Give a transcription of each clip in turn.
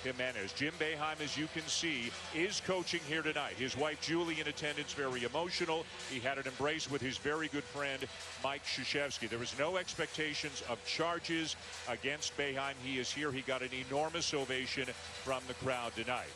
Jimenez. Jim Boeheim, as you can see, is coaching here tonight. His wife Julie in attendance, very emotional. He had an embrace with his very good friend Mike Krzyzewski. There was no expectations of charges against Boeheim. He is here. He got an enormous ovation from the crowd tonight.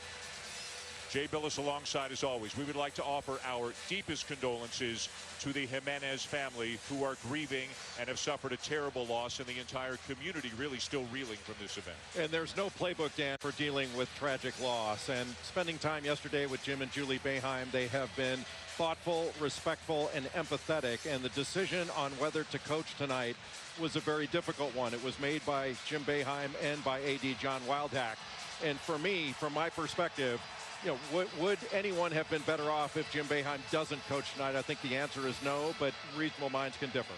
Jay Billis alongside as always. We would like to offer our deepest condolences to the Jimenez family, who are grieving and have suffered a terrible loss, and the entire community really still reeling from this event. And there's no playbook, Dan, for dealing with tragic loss. And spending time yesterday with Jim and Julie Boeheim, they have been thoughtful, respectful, and empathetic. And the decision on whether to coach tonight was a very difficult one. It was made by Jim Boeheim and by AD John Wildhack. And for me, from my perspective, you know, would anyone have been better off if Jim Boeheim doesn't coach tonight? I think the answer is no, but reasonable minds can differ.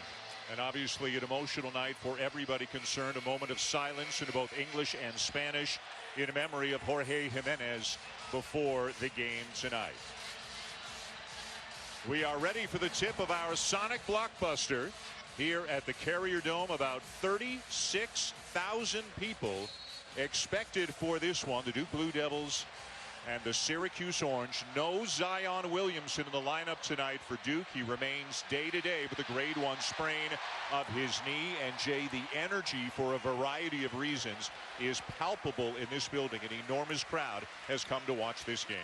And obviously an emotional night for everybody concerned. A moment of silence in both English and Spanish in memory of Jorge Jimenez before the game tonight. We are ready for the tip of our Sonic Blockbuster here at the Carrier Dome. About 36,000 people expected for this one. The Duke Blue Devils and the Syracuse Orange. No Zion Williamson in the lineup tonight for Duke. He remains day-to-day with a grade 1 sprain of his knee. And Jay, the energy for a variety of reasons is palpable in this building. An enormous crowd has come to watch this game.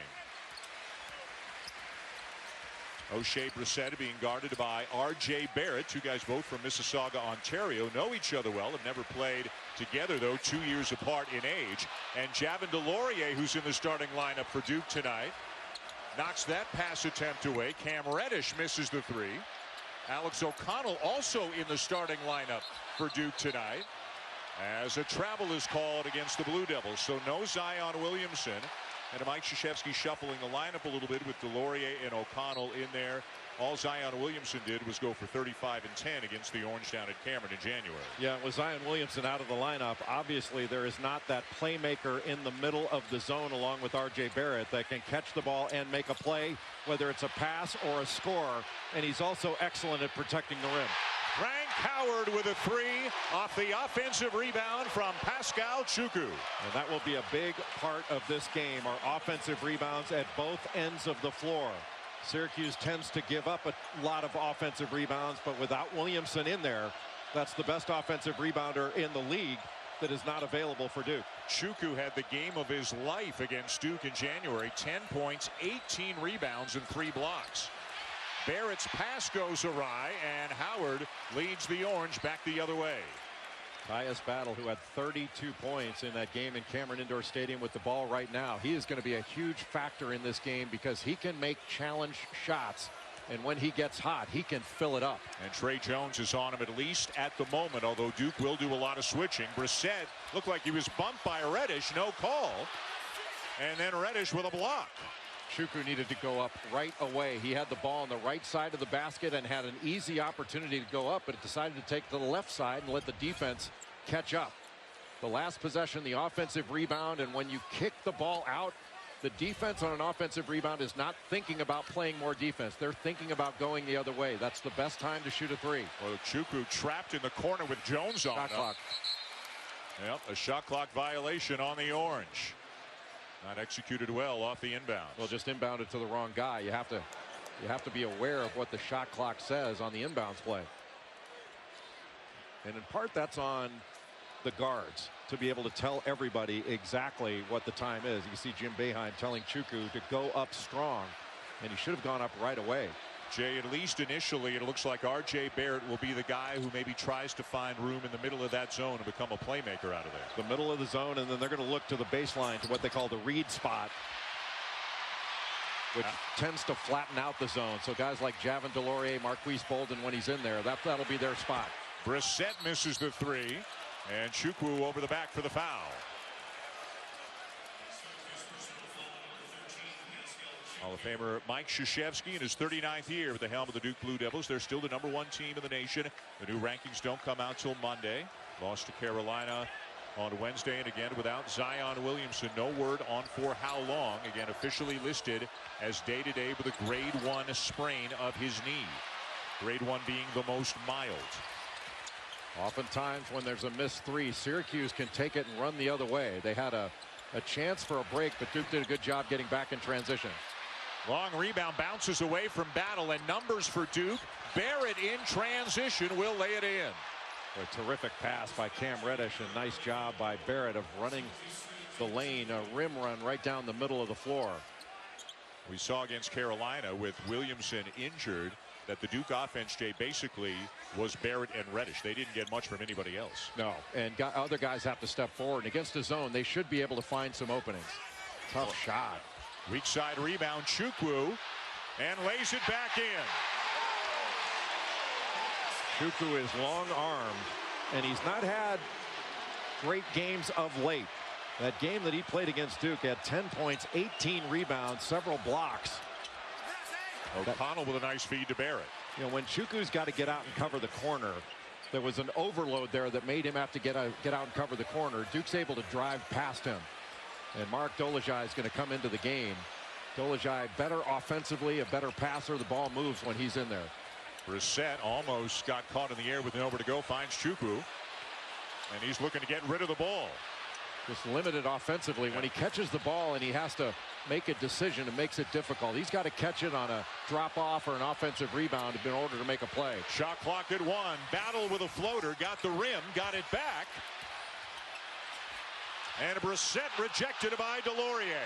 O'Shea Brissett being guarded by R.J. Barrett. Two guys both from Mississauga, Ontario. Know each other well. Have never played together, though, 2 years apart in age. And Javin DeLaurier, who's in the starting lineup for Duke tonight, knocks that pass attempt away. Cam Reddish misses the three. Alex O'Connell also in the starting lineup for Duke tonight, as a travel is called against the Blue Devils. So no Zion Williamson. And Mike Krzyzewski shuffling the lineup a little bit with DeLaurier and O'Connell in there. All Zion Williamson did was go for 35 and 10 against the Orange down at Cameron in January. Yeah, with Zion Williamson out of the lineup, obviously there is not that playmaker in the middle of the zone along with R.J. Barrett that can catch the ball and make a play, whether it's a pass or a score. And he's also excellent at protecting the rim. Frank Howard with a three off the offensive rebound from Pascal Chukwu. And that will be a big part of this game, our offensive rebounds at both ends of the floor. Syracuse tends to give up a lot of offensive rebounds, but without Williamson in there, that's the best offensive rebounder in the league that is not available for Duke. Chukwu had the game of his life against Duke in January. 10 points, 18 rebounds, and 3 blocks. Barrett's pass goes awry, and Howard leads the Orange back the other way. Tyus Battle, who had 32 points in that game in Cameron Indoor Stadium with the ball right now. He is going to be a huge factor in this game because he can make challenge shots, and when he gets hot, he can fill it up. And Trey Jones is on him, at least at the moment, although Duke will do a lot of switching. Brissett looked like he was bumped by Reddish, no call. And then Reddish with a block. Chukwu needed to go up right away. He had the ball on the right side of the basket and had an easy opportunity to go up, but decided to take to the left side and let the defense catch up. The last possession, the offensive rebound, and when you kick the ball out, the defense on an offensive rebound is not thinking about playing more defense. They're thinking about going the other way. That's the best time to shoot a three. Well, Chukwu trapped in the corner with Jones on. Shot clock. Yep, a shot clock violation on the Orange. Not executed well off the inbound. Well, just inbounded to the wrong guy. You have to be aware of what the shot clock says on the inbounds play. And in part, that's on the guards to be able to tell everybody exactly what the time is. You see Jim Boeheim telling Chukwu to go up strong, and he should have gone up right away. Jay, at least initially, it looks like R.J. Barrett will be the guy who maybe tries to find room in the middle of that zone and become a playmaker out of there. The middle of the zone, and then they're going to look to the baseline, to what they call the read spot, which tends to flatten out the zone. So guys like Javin DeLaurier, Marquise Bolden, when he's in there, that'll be their spot. Brissett misses the three, and Chukwu over the back for the foul. Hall of Famer Mike Krzyzewski in his 39th year with the helm of the Duke Blue Devils. They're still the #1 team in the nation. The new rankings don't come out till Monday. Lost to Carolina on Wednesday, and again without Zion Williamson. No word on for how long. Again, officially listed as day-to-day with a grade 1 sprain of his knee. Grade 1 being the most mild. Oftentimes when there's a missed three, Syracuse can take it and run the other way. They had a a chance for a break, but Duke did a good job getting back in transition. Long rebound, bounces away from Battle, and numbers for Duke. Barrett in transition will lay it in. A terrific pass by Cam Reddish, and nice job by Barrett of running the lane, a rim run right down the middle of the floor. We saw against Carolina with Williamson injured that the Duke offense, Jay, basically was Barrett and Reddish. They didn't get much from anybody else. No, and other guys have to step forward. And against the zone, they should be able to find some openings. Tough shot. Weak side rebound, Chukwu, and lays it back in. Chukwu is long-armed, and he's not had great games of late. That game that he played against Duke had 10 points, 18 rebounds, several blocks. O'Connell with a nice feed to Barrett. You know, when Chukwu's got to get out and cover the corner, there was an overload there that made him have to get out and cover the corner. Duke's able to drive past him. And Mark Dolezaj is going to come into the game. Dolezaj better offensively, a better passer. The ball moves when he's in there. Brissett almost got caught in the air with nowhere to go, finds Chukwu. And he's looking to get rid of the ball. Just limited offensively. When he catches the ball and he has to make a decision, it makes it difficult. He's got to catch it on a drop off or an offensive rebound in order to make a play. Shot clock at 1. Battle with a floater, got the rim, got it back. And Brissett rejected by Delorier.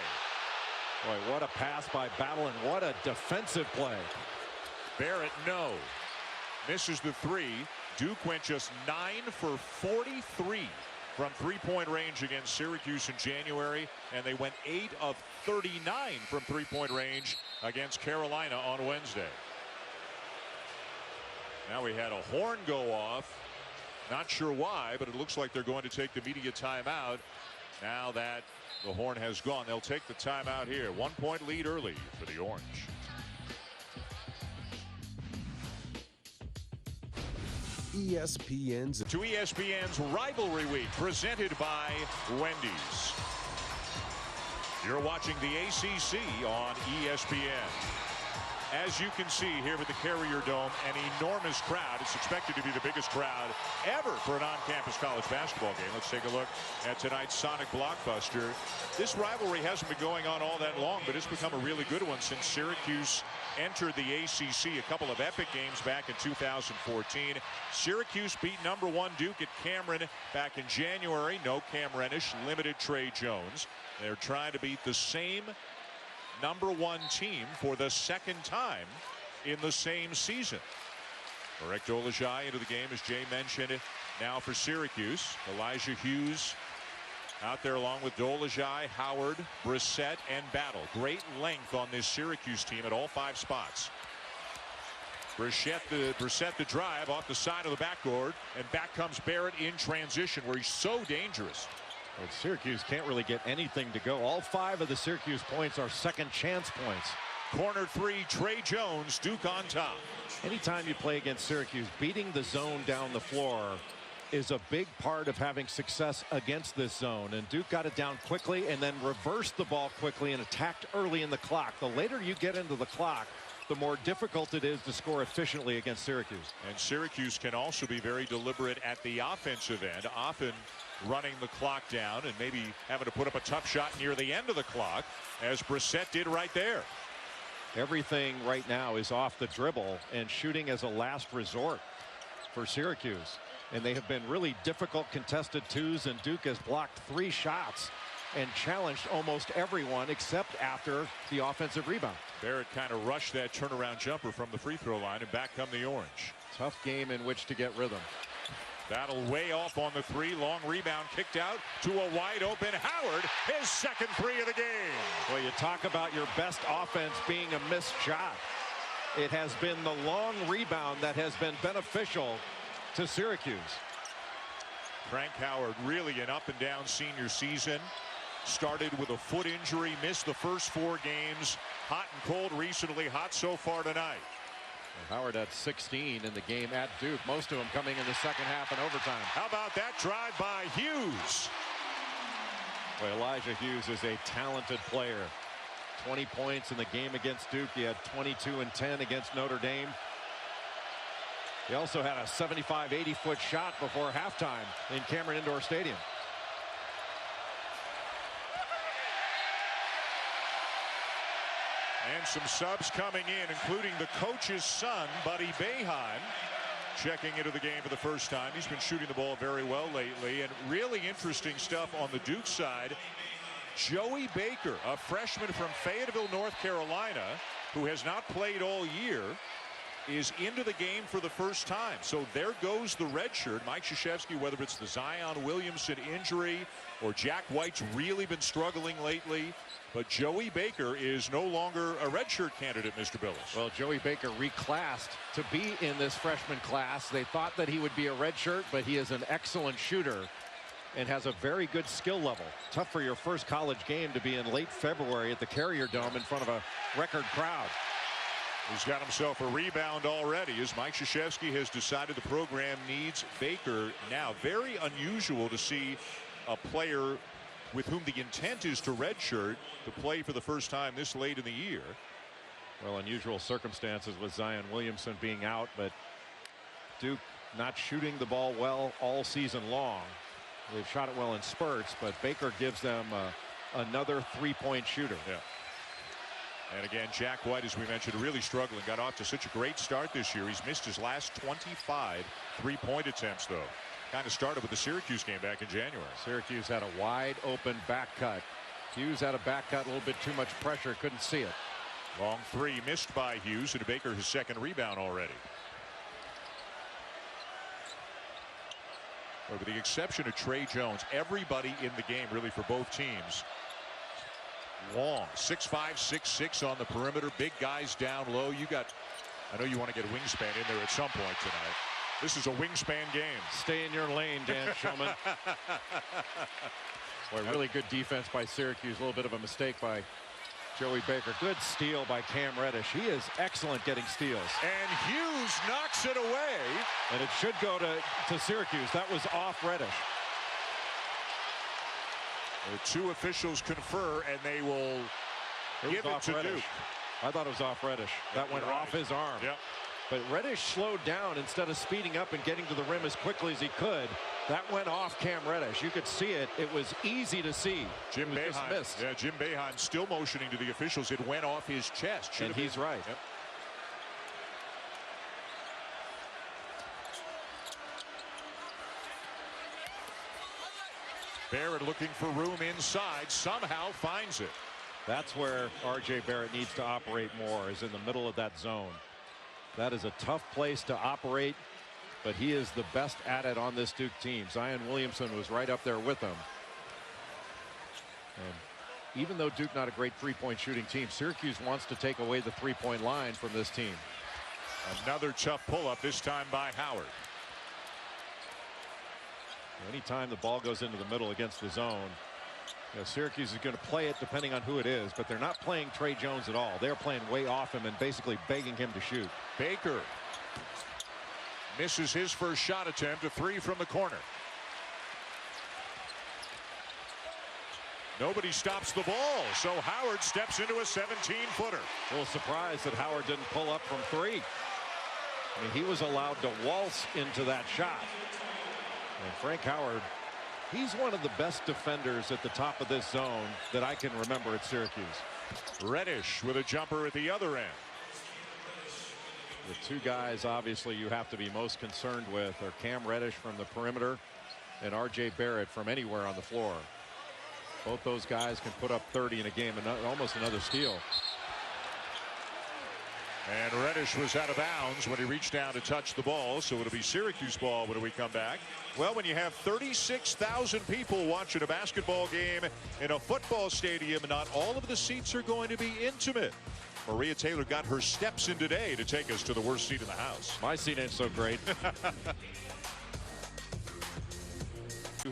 Boy, what a pass by Battle, and what a defensive play. Barrett, no. Misses the 3. Duke went just 9 for 43 from three-point range against Syracuse in January, and they went 8 of 39 from three-point range against Carolina on Wednesday. Now we had a horn go off. Not sure why, but it looks like they're going to take the media timeout. Now that the horn has gone, they'll take the timeout here. 1-point lead early for the Orange. ESPN's Rivalry Week, presented by Wendy's. You're watching the ACC on ESPN. As you can see here with the Carrier Dome, an enormous crowd. It's expected to be the biggest crowd ever for an on-campus college basketball game. Let's take a look at tonight's Sonic Blockbuster. This rivalry hasn't been going on all that long, but it's become a really good one since Syracuse entered the ACC. A couple of epic games back in 2014. Syracuse beat #1 Duke at Cameron back in January. No Cam Reddish, limited Trey Jones. They're trying to beat the same #1 team for the second time in the same season. Marek Dolezaj into the game, as Jay mentioned, now for Syracuse. Elijah Hughes out there along with Dolezaj, Howard, Brissett, and Battle. Great length on this Syracuse team at all 5 spots. Brissett the drive off the side of the backboard, and back comes Barrett in transition, where he's so dangerous. Well, Syracuse can't really get anything to go. All 5 of the Syracuse points are second chance points. Corner 3, Trey Jones, Duke on top. Anytime you play against Syracuse, beating the zone down the floor is a big part of having success against this zone. And Duke got it down quickly and then reversed the ball quickly and attacked early in the clock. The later you get into the clock, the more difficult it is to score efficiently against Syracuse. And Syracuse can also be very deliberate at the offensive end, often running the clock down and maybe having to put up a tough shot near the end of the clock, as Brissett did right there. Everything right now is off the dribble and shooting as a last resort for Syracuse. And they have been really difficult contested 2s, and Duke has blocked 3 shots and challenged almost everyone except after the offensive rebound. Barrett kind of rushed that turnaround jumper from the free throw line, and back come the Orange. Tough game in which to get rhythm. Battle way off on the 3. Long rebound kicked out to a wide open Howard. His second 3 of the game. Well, you talk about your best offense being a missed shot. It has been the long rebound that has been beneficial to Syracuse. Frank Howard, really an up and down senior season. Started with a foot injury, missed the first 4 games. Hot and cold recently, hot so far tonight. Howard had 16 in the game at Duke, most of them coming in the second half and overtime. How about that drive by Hughes? Well, Elijah Hughes is a talented player. 20 points in the game against Duke. He had 22 and 10 against Notre Dame. He also had a 75, 80-foot shot before halftime in Cameron Indoor Stadium. And some subs coming in, including the coach's son, Buddy Boeheim, checking into the game for the first time. He's been shooting the ball very well lately. And really interesting stuff on the Duke side. Joey Baker, a freshman from Fayetteville, North Carolina, who has not played all year, is into the game for the first time. So there goes the red shirt. Mike Krzyzewski, whether it's the Zion Williamson injury or Jack White's really been struggling lately, but Joey Baker is no longer a redshirt candidate, Mr. Billis. Well, Joey Baker reclassed to be in this freshman class. They thought that he would be a redshirt, but he is an excellent shooter and has a very good skill level. Tough for your first college game to be in late February at the Carrier Dome in front of a record crowd. He's got himself a rebound already as Mike Krzyzewski has decided the program needs Baker now. Very unusual to see a player with whom the intent is to redshirt to play for the first time this late in the year. Well, unusual circumstances with Zion Williamson being out, but Duke not shooting the ball well all season long. They've shot it well in spurts, but Baker gives them another three-point shooter. Yeah. And again, Jack White, as we mentioned, really struggling. Got off to such a great start this year. He's missed his last 25 three-point attempts, though. Kind of started with the Syracuse game back in January. Syracuse had a wide open back cut. Hughes had a back cut, a little bit too much pressure, couldn't see it. Long three missed by Hughes, and Baker his second rebound already. But with the exception of Trey Jones, everybody in the game really for both teams long. 6'5", 6'6" on the perimeter. Big guys down low. I know you want to get a wingspan in there at some point tonight. This is a wingspan game. Stay in your lane, Dan Shulman. Boy, really good defense by Syracuse. A little bit of a mistake by Joey Baker. Good steal by Cam Reddish. He is excellent getting steals. And Hughes knocks it away. And it should go to Syracuse. That was off Reddish. The two officials confer, and they will give it to Duke. I thought it was off Reddish. That went off his arm. Yep. But Reddish slowed down instead of speeding up and getting to the rim as quickly as he could. That went off Cam Reddish. You could see it. It was easy to see. Jim Boeheim still motioning to the officials. It went off his chest. And he's right. Yep. Barrett looking for room inside, somehow finds it. That's where R.J. Barrett needs to operate more, is in the middle of that zone. That is a tough place to operate, but he is the best at it on this Duke team. Zion Williamson was right up there with him. And even though Duke not a great three-point shooting team, Syracuse wants to take away the three-point line from this team. Another tough pull-up, this time by Howard. Anytime the ball goes into the middle against the zone, Syracuse is going to play it depending on who it is, but they're not playing Trey Jones at all. They're playing way off him and basically begging him to shoot. Baker misses his first shot attempt, a three from the corner. Nobody stops the ball, so Howard steps into a 17-footer. A little surprised that Howard didn't pull up from three. I mean, he was allowed to waltz into that shot. And Frank Howard, he's one of the best defenders at the top of this zone that I can remember at Syracuse. Reddish with a jumper at the other end. The two guys obviously you have to be most concerned with are Cam Reddish from the perimeter and R.J. Barrett from anywhere on the floor. Both those guys can put up 30 in a game and almost another steal. And Reddish was out of bounds when he reached down to touch the ball, so it'll be Syracuse ball when we come back. Well, when you have 36,000 people watching a basketball game in a football stadium, not all of the seats are going to be intimate. Maria Taylor got her steps in today to take us to the worst seat in the house. My seat ain't so great.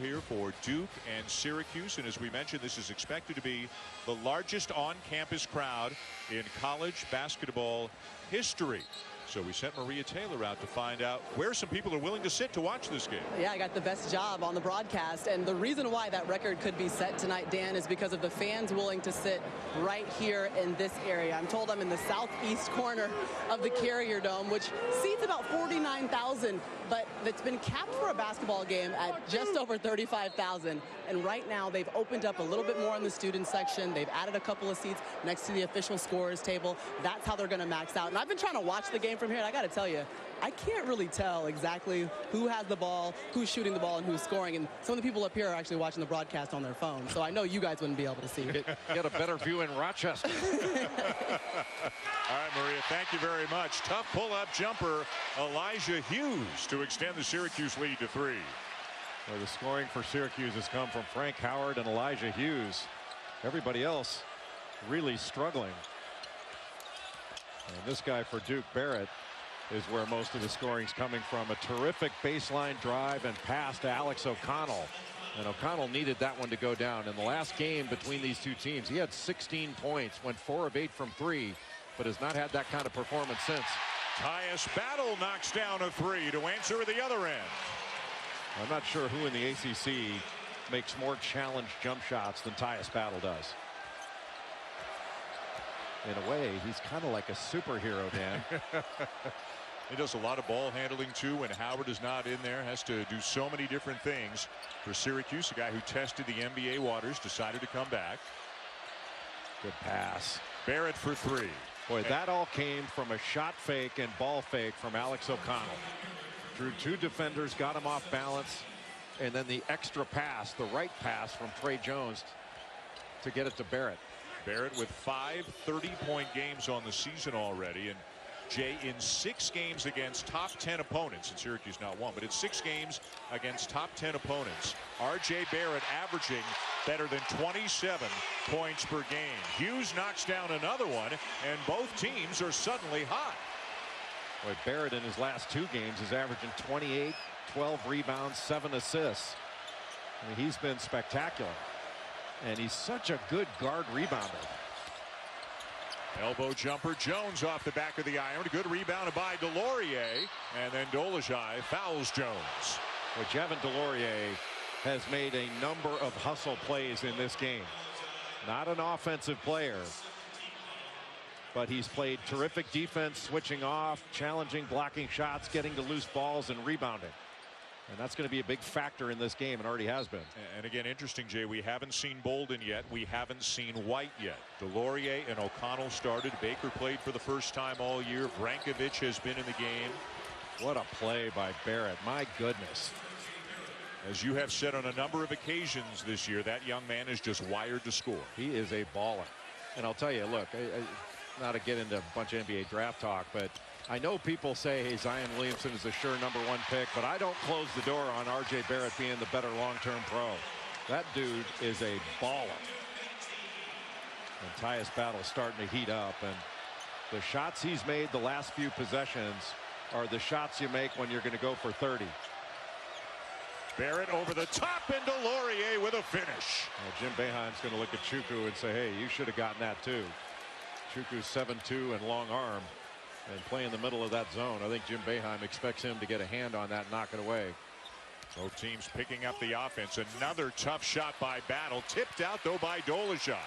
Here for Duke and Syracuse, and as we mentioned, this is expected to be the largest on-campus crowd in college basketball history. So we sent Maria Taylor out to find out where some people are willing to sit to watch this game. Yeah, I got the best job on the broadcast. And the reason why that record could be set tonight, Dan, is because of the fans willing to sit right here in this area. I'm told I'm in the southeast corner of the Carrier Dome, which seats about 49,000, but it's been capped for a basketball game at just over 35,000. And right now they've opened up a little bit more in the student section. They've added a couple of seats next to the official scorers table. That's how they're going to max out. And I've been trying to watch the game from here, and I got to tell you, I can't really tell exactly who has the ball, who's shooting the ball, and who's scoring. And some of the people up here are actually watching the broadcast on their phone. So I know you guys wouldn't be able to see it. Get a better view in Rochester. All right, Maria, thank you very much. Tough pull-up jumper, Elijah Hughes, to extend the Syracuse lead to 3. Well, the scoring for Syracuse has come from Frank Howard and Elijah Hughes. Everybody else really struggling. And this guy for Duke, Barrett, is where most of the scoring's coming from. A terrific baseline drive and pass to Alex O'Connell. And O'Connell needed that one to go down. In the last game between these two teams, he had 16 points, went 4 of 8 from 3, but has not had that kind of performance since. Tyus Battle knocks down a 3 to answer at the other end. I'm not sure who in the ACC makes more challenged jump shots than Tyus Battle does. In a way, he's kind of like a superhero, Dan. He does a lot of ball handling too. When Howard is not in there, has to do so many different things. For Syracuse, a guy who tested the NBA waters, decided to come back. Good pass. Barrett for 3. Boy, that all came from a shot fake and ball fake from Alex O'Connell. Drew 2 defenders, got him off balance, and then the extra pass, the right pass from Trey Jones to get it to Barrett. Barrett with 5 30-point games on the season already, and Jay, in 6 games against top 10 opponents, and Syracuse not one, but in 6 games against top 10 opponents, R.J. Barrett averaging better than 27 points per game. Hughes knocks down another one, and both teams are suddenly hot. Boy, Barrett in his last 2 games is averaging 28, 12 rebounds, 7 assists. I mean, he's been spectacular. And he's such a good guard rebounder. Elbow jumper, Jones off the back of the iron. Good rebound by Delorier, and then Dolezaj fouls Jones. Well, Javin Delorier has made a number of hustle plays in this game. Not an offensive player, but he's played terrific defense, switching off, challenging, blocking shots, getting to loose balls, and rebounding. And that's going to be a big factor in this game, and already has been. And again, interesting, Jay, we haven't seen Bolden yet. We haven't seen White yet. Delorier and O'Connell started. Baker played for the first time all year. Vrankovic has been in the game. What a play by Barrett. My goodness. As you have said on a number of occasions this year, that young man is just wired to score. He is a baller. And I'll tell you, look, not to get into a bunch of NBA draft talk, but I know people say, hey, Zion Williamson is a sure #1 pick, but I don't close the door on R.J. Barrett being the better long-term pro. That dude is a baller. And Tyus Battle starting to heat up, and the shots he's made the last few possessions are the shots you make when you're going to go for 30. Barrett over the top, and Delorier with a finish. Well, Jim Boeheim's going to look at Chukwu and say, hey, you should have gotten that too. Chukwu's 7'2" and long arm, and play in the middle of that zone. I think Jim Boeheim expects him to get a hand on that and knock it away. Both teams picking up the offense. Another tough shot by Battle, tipped out though by Dolezaj.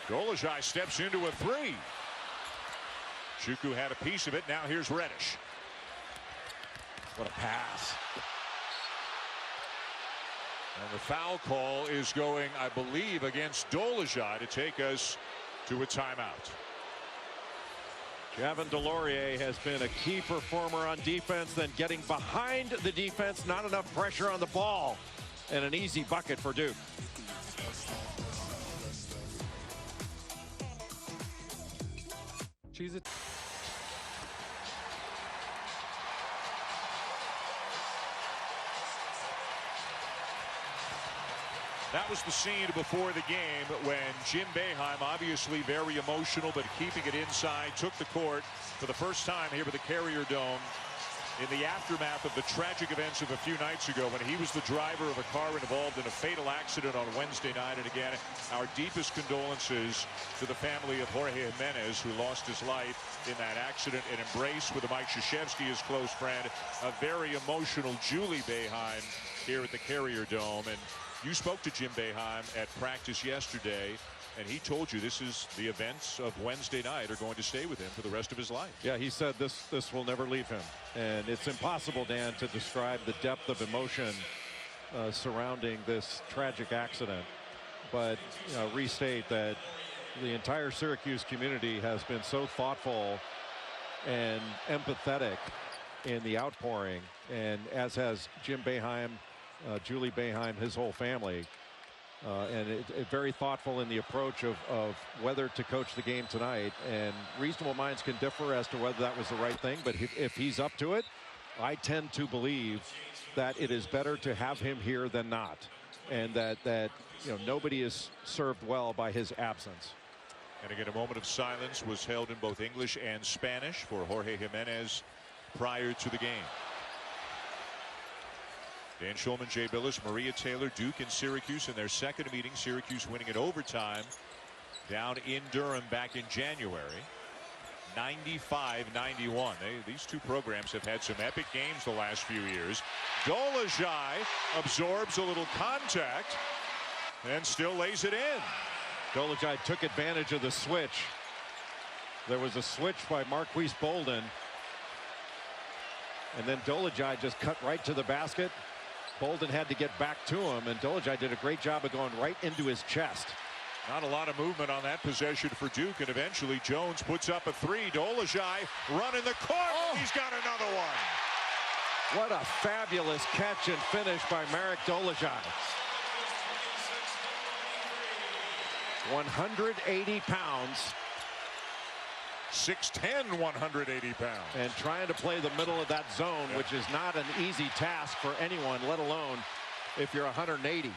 Dolezaj steps into a 3. Chukwu had a piece of it. Now here's Reddish. What a pass. And the foul call is going, I believe, against Dolezaj to take us to a timeout. Javin Delorier has been a key performer on defense, then getting behind the defense, not enough pressure on the ball, and an easy bucket for Duke. Cheese it. That was the scene before the game when Jim Boeheim, obviously very emotional, but keeping it inside, took the court for the first time here at the Carrier Dome in the aftermath of the tragic events of a few nights ago when he was the driver of a car involved in a fatal accident on Wednesday night. And again, our deepest condolences to the family of Jorge Jimenez, who lost his life in that accident. An embrace with Mike Krzyzewski, his close friend. A very emotional Julie Boeheim here at the Carrier Dome. And you spoke to Jim Boeheim at practice yesterday, and he told you this is the events of Wednesday night are going to stay with him for the rest of his life. Yeah, he said this will never leave him. And it's impossible, Dan, to describe the depth of emotion surrounding this tragic accident. But restate that the entire Syracuse community has been so thoughtful and empathetic in the outpouring, and as has Jim Boeheim, Julie Boeheim, his whole family. And very thoughtful in the approach of whether to coach the game tonight. And reasonable minds can differ as to whether that was the right thing. But if he's up to it, I tend to believe that it is better to have him here than not. And that nobody is served well by his absence. And again, a moment of silence was held in both English and Spanish for Jorge Jimenez prior to the game. Dan Schulman, Jay Billis, Maria Taylor, Duke, and Syracuse in their second meeting. Syracuse winning in overtime down in Durham back in January. 95-91. These two programs have had some epic games the last few years. Dolezaj absorbs a little contact and still lays it in. Dolezaj took advantage of the switch. There was a switch by Marquise Bolden. And then Dolezaj just cut right to the basket. Bolden had to get back to him, and Dolezaj did a great job of going right into his chest. Not a lot of movement on that possession for Duke, and eventually Jones puts up a three. Dolezaj running the court. Oh. He's got another one. What a fabulous catch and finish by Marek Dolezaj. 180 pounds. 6'10", 180 pounds. And trying to play the middle of that zone, which is not an easy task for anyone, let alone if you're 180.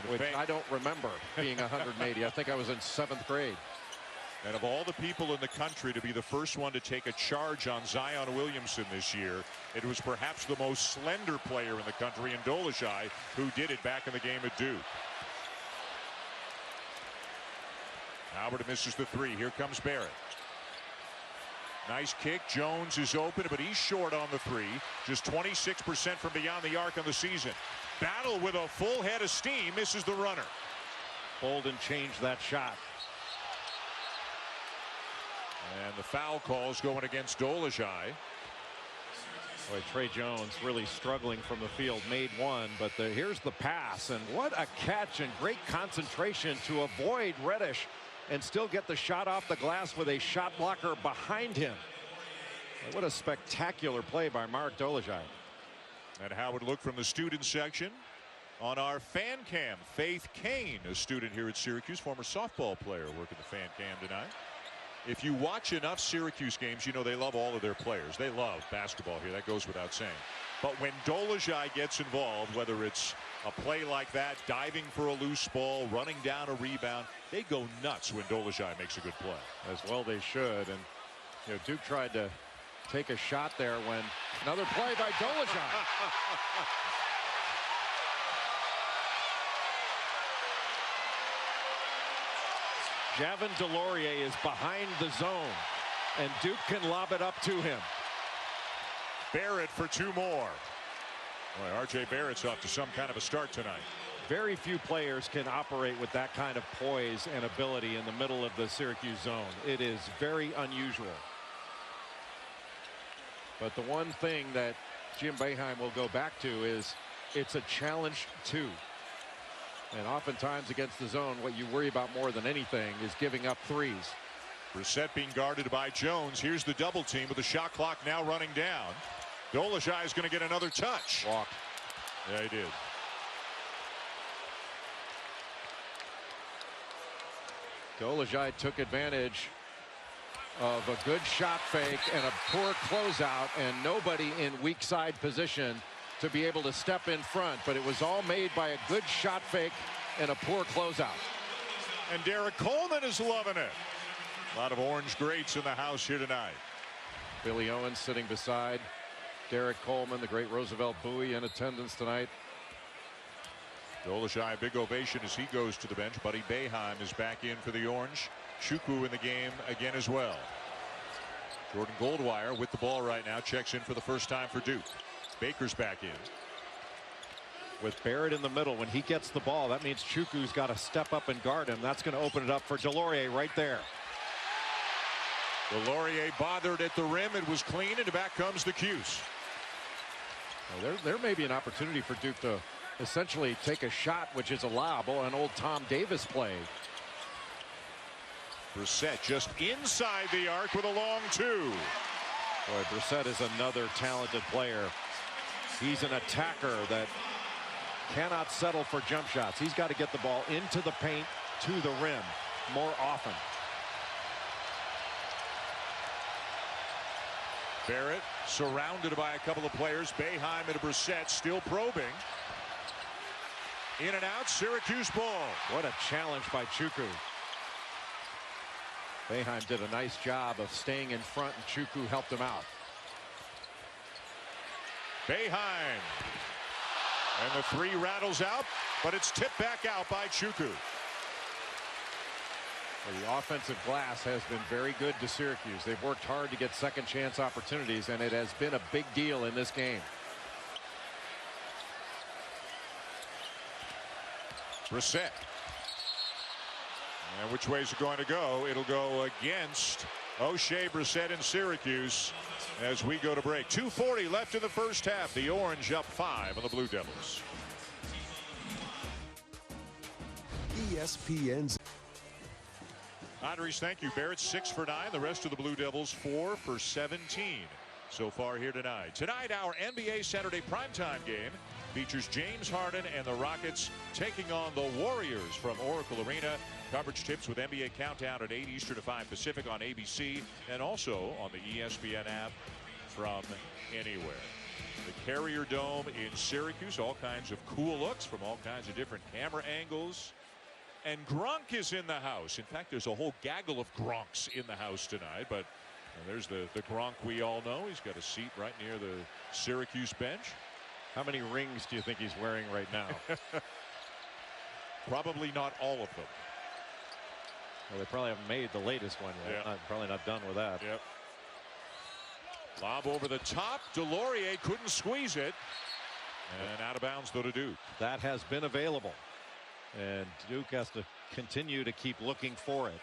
Which I don't remember being 180. I think I was in 7th grade. And of all the people in the country to be the first one to take a charge on Zion Williamson this year, it was perhaps the most slender player in the country in Dolezaj who did it back in the game at Duke. Albert misses the three. Here comes Barrett. Nice kick. Jones is open, but he's short on the three. Just 26% from beyond the arc on the season. Battle with a full head of steam. Misses the runner. Bolden changed that shot. And the foul call's going against Dolezaj. Boy, Trey Jones really struggling from the field. Made one, but here's the pass. And what a catch and great concentration to avoid Reddish and still get the shot off the glass with a shot blocker behind him. What a spectacular play by Marek Dolezaj. And how it looked from the student section on our fan cam. Faith Kane, a student here at Syracuse, former softball player, working the fan cam tonight. If you watch enough Syracuse games, you know they love all of their players. They love basketball here. That goes without saying. But when Dolezaj gets involved, whether it's a play like that, diving for a loose ball, running down a rebound, they go nuts when Dolezaj makes a good play. As well they should. And Duke tried to take a shot there when another play by Dolezaj. Javin DeLaurier is behind the zone, and Duke can lob it up to him. Barrett for two more. Boy, R.J. Barrett's off to some kind of a start tonight. Very few players can operate with that kind of poise and ability in the middle of the Syracuse zone. It is very unusual. But the one thing that Jim Boeheim will go back to is it's a challenge too. And oftentimes against the zone, what you worry about more than anything is giving up threes. Brissett being guarded by Jones. Here's the double team with the shot clock now running down. Dolezaj is going to get another touch. Walked. Yeah, he did. Dolezaj took advantage of a good shot fake and a poor closeout, and nobody in weak side position to be able to step in front. But it was all made by a good shot fake and a poor closeout. And Derek Coleman is loving it. A lot of orange greats in the house here tonight. Billy Owens sitting beside Derek Coleman, the great Roosevelt Bowie, in attendance tonight. Dolishai, big ovation as he goes to the bench. Buddy Boeheim is back in for the Orange. Shuku in the game again as well. Jordan Goldwire with the ball right now, checks in for the first time for Duke. Baker's back in. With Barrett in the middle, when he gets the ball, that means Chukwu's got to step up and guard him. That's going to open it up for Delorier right there. Delorier bothered at the rim. It was clean, and back comes the Cuse. Well, there may be an opportunity for Duke to essentially take a shot, which is a lob, an old Tom Davis play. Brissett just inside the arc with a long two. Boy, Brissett is another talented player. He's an attacker that cannot settle for jump shots. He's got to get the ball into the paint to the rim more often. Barrett surrounded by a couple of players. Boeheim and Brissett still probing. In and out, Syracuse ball. What a challenge by Chukwu. Boeheim did a nice job of staying in front, and Chukwu helped him out. Boeheim. And the three rattles out, but it's tipped back out by Chukwu. Well, the offensive glass has been very good to Syracuse. They've worked hard to get second chance opportunities, and it has been a big deal in this game. Brissett. And which way is it going to go? It'll go against O'Shea Brissett in Syracuse as we go to break. 2:40 left in the first half. The Orange up 5 on the Blue Devils. ESPN's. Andres, thank you. Barrett 6 for 9. The rest of the Blue Devils 4 for 17 so far here tonight. Tonight, our NBA Saturday primetime game features James Harden and the Rockets taking on the Warriors from Oracle Arena. Coverage tips with NBA Countdown at 8 Eastern to 5 Pacific on ABC and also on the ESPN app from anywhere. The Carrier Dome in Syracuse, all kinds of cool looks from all kinds of different camera angles. And Gronk is in the house. In fact, there's a whole gaggle of Gronks in the house tonight. But there's the Gronk we all know. He's got a seat right near the Syracuse bench. How many rings do you think he's wearing right now? Probably not all of them. Well, they probably haven't made the latest one yet. Yeah. Probably not done with that. Yep. Lob over the top. Delorier couldn't squeeze it. And out of bounds, though, to Duke. That has been available. And Duke has to continue to keep looking for it.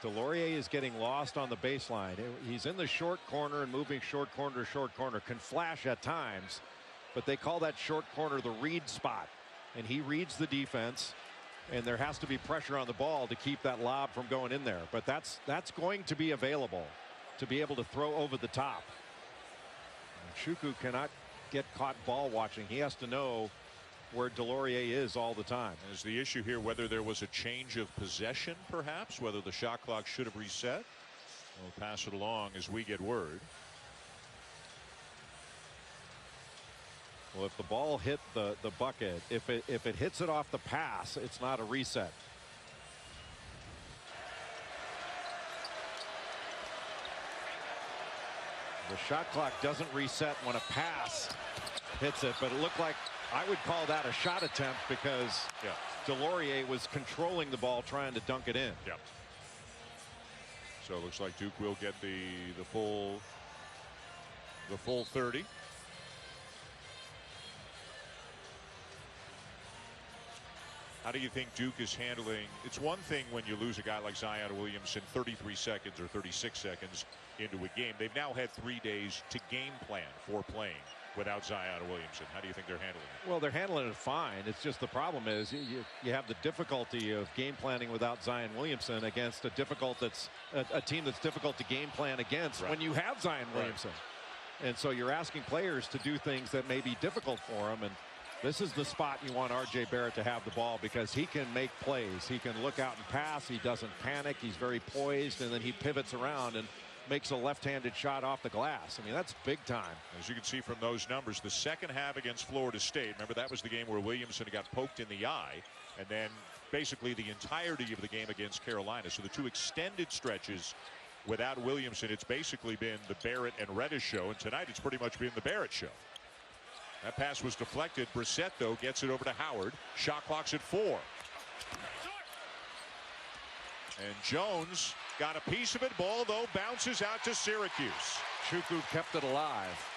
Delorier is getting lost on the baseline. He's in the short corner and moving short corner to short corner. Can flash at times, but they call that short corner the read spot. And he reads the defense, and there has to be pressure on the ball to keep that lob from going in there. But that's going to be available to be able to throw over the top. And Chukwu cannot get caught ball watching. He has to know where Delorier is all the time. Is the issue here whether there was a change of possession, perhaps, whether the shot clock should have reset? We'll pass it along as we get word. Well, if the ball hit the bucket, if it hits it off the pass, it's not a reset. The shot clock doesn't reset when a pass hits it, but it looked like, I would call that a shot attempt because Delorier was controlling the ball trying to dunk it in. Yeah. So it looks like Duke will get the full 30. How do you think Duke is handling? It's one thing when you lose a guy like Zion Williamson 33 seconds or 36 seconds into a game. They've now had 3 days to game plan for playing without Zion Williamson. How do you think they're handling it? Well, they're handling it fine. It's just the problem is you have the difficulty of game planning without Zion Williamson against a team that's difficult to game plan against when you have Zion Williamson. And so you're asking players to do things that may be difficult for them. And this is the spot you want R.J. Barrett to have the ball because he can make plays. He can look out and pass. He doesn't panic. He's very poised, and then he pivots around and makes a left-handed shot off the glass. I mean, that's big time. As you can see from those numbers, the second half against Florida State, remember that was the game where Williamson got poked in the eye, and then basically the entirety of the game against Carolina. So the two extended stretches without Williamson, it's basically been the Barrett and Reddish show, and tonight it's pretty much been the Barrett show. That pass was deflected. Brissett, though, gets it over to Howard. Shot clock's at 4. And Jones got a piece of it. Ball, though, bounces out to Syracuse. Chukwu kept it alive.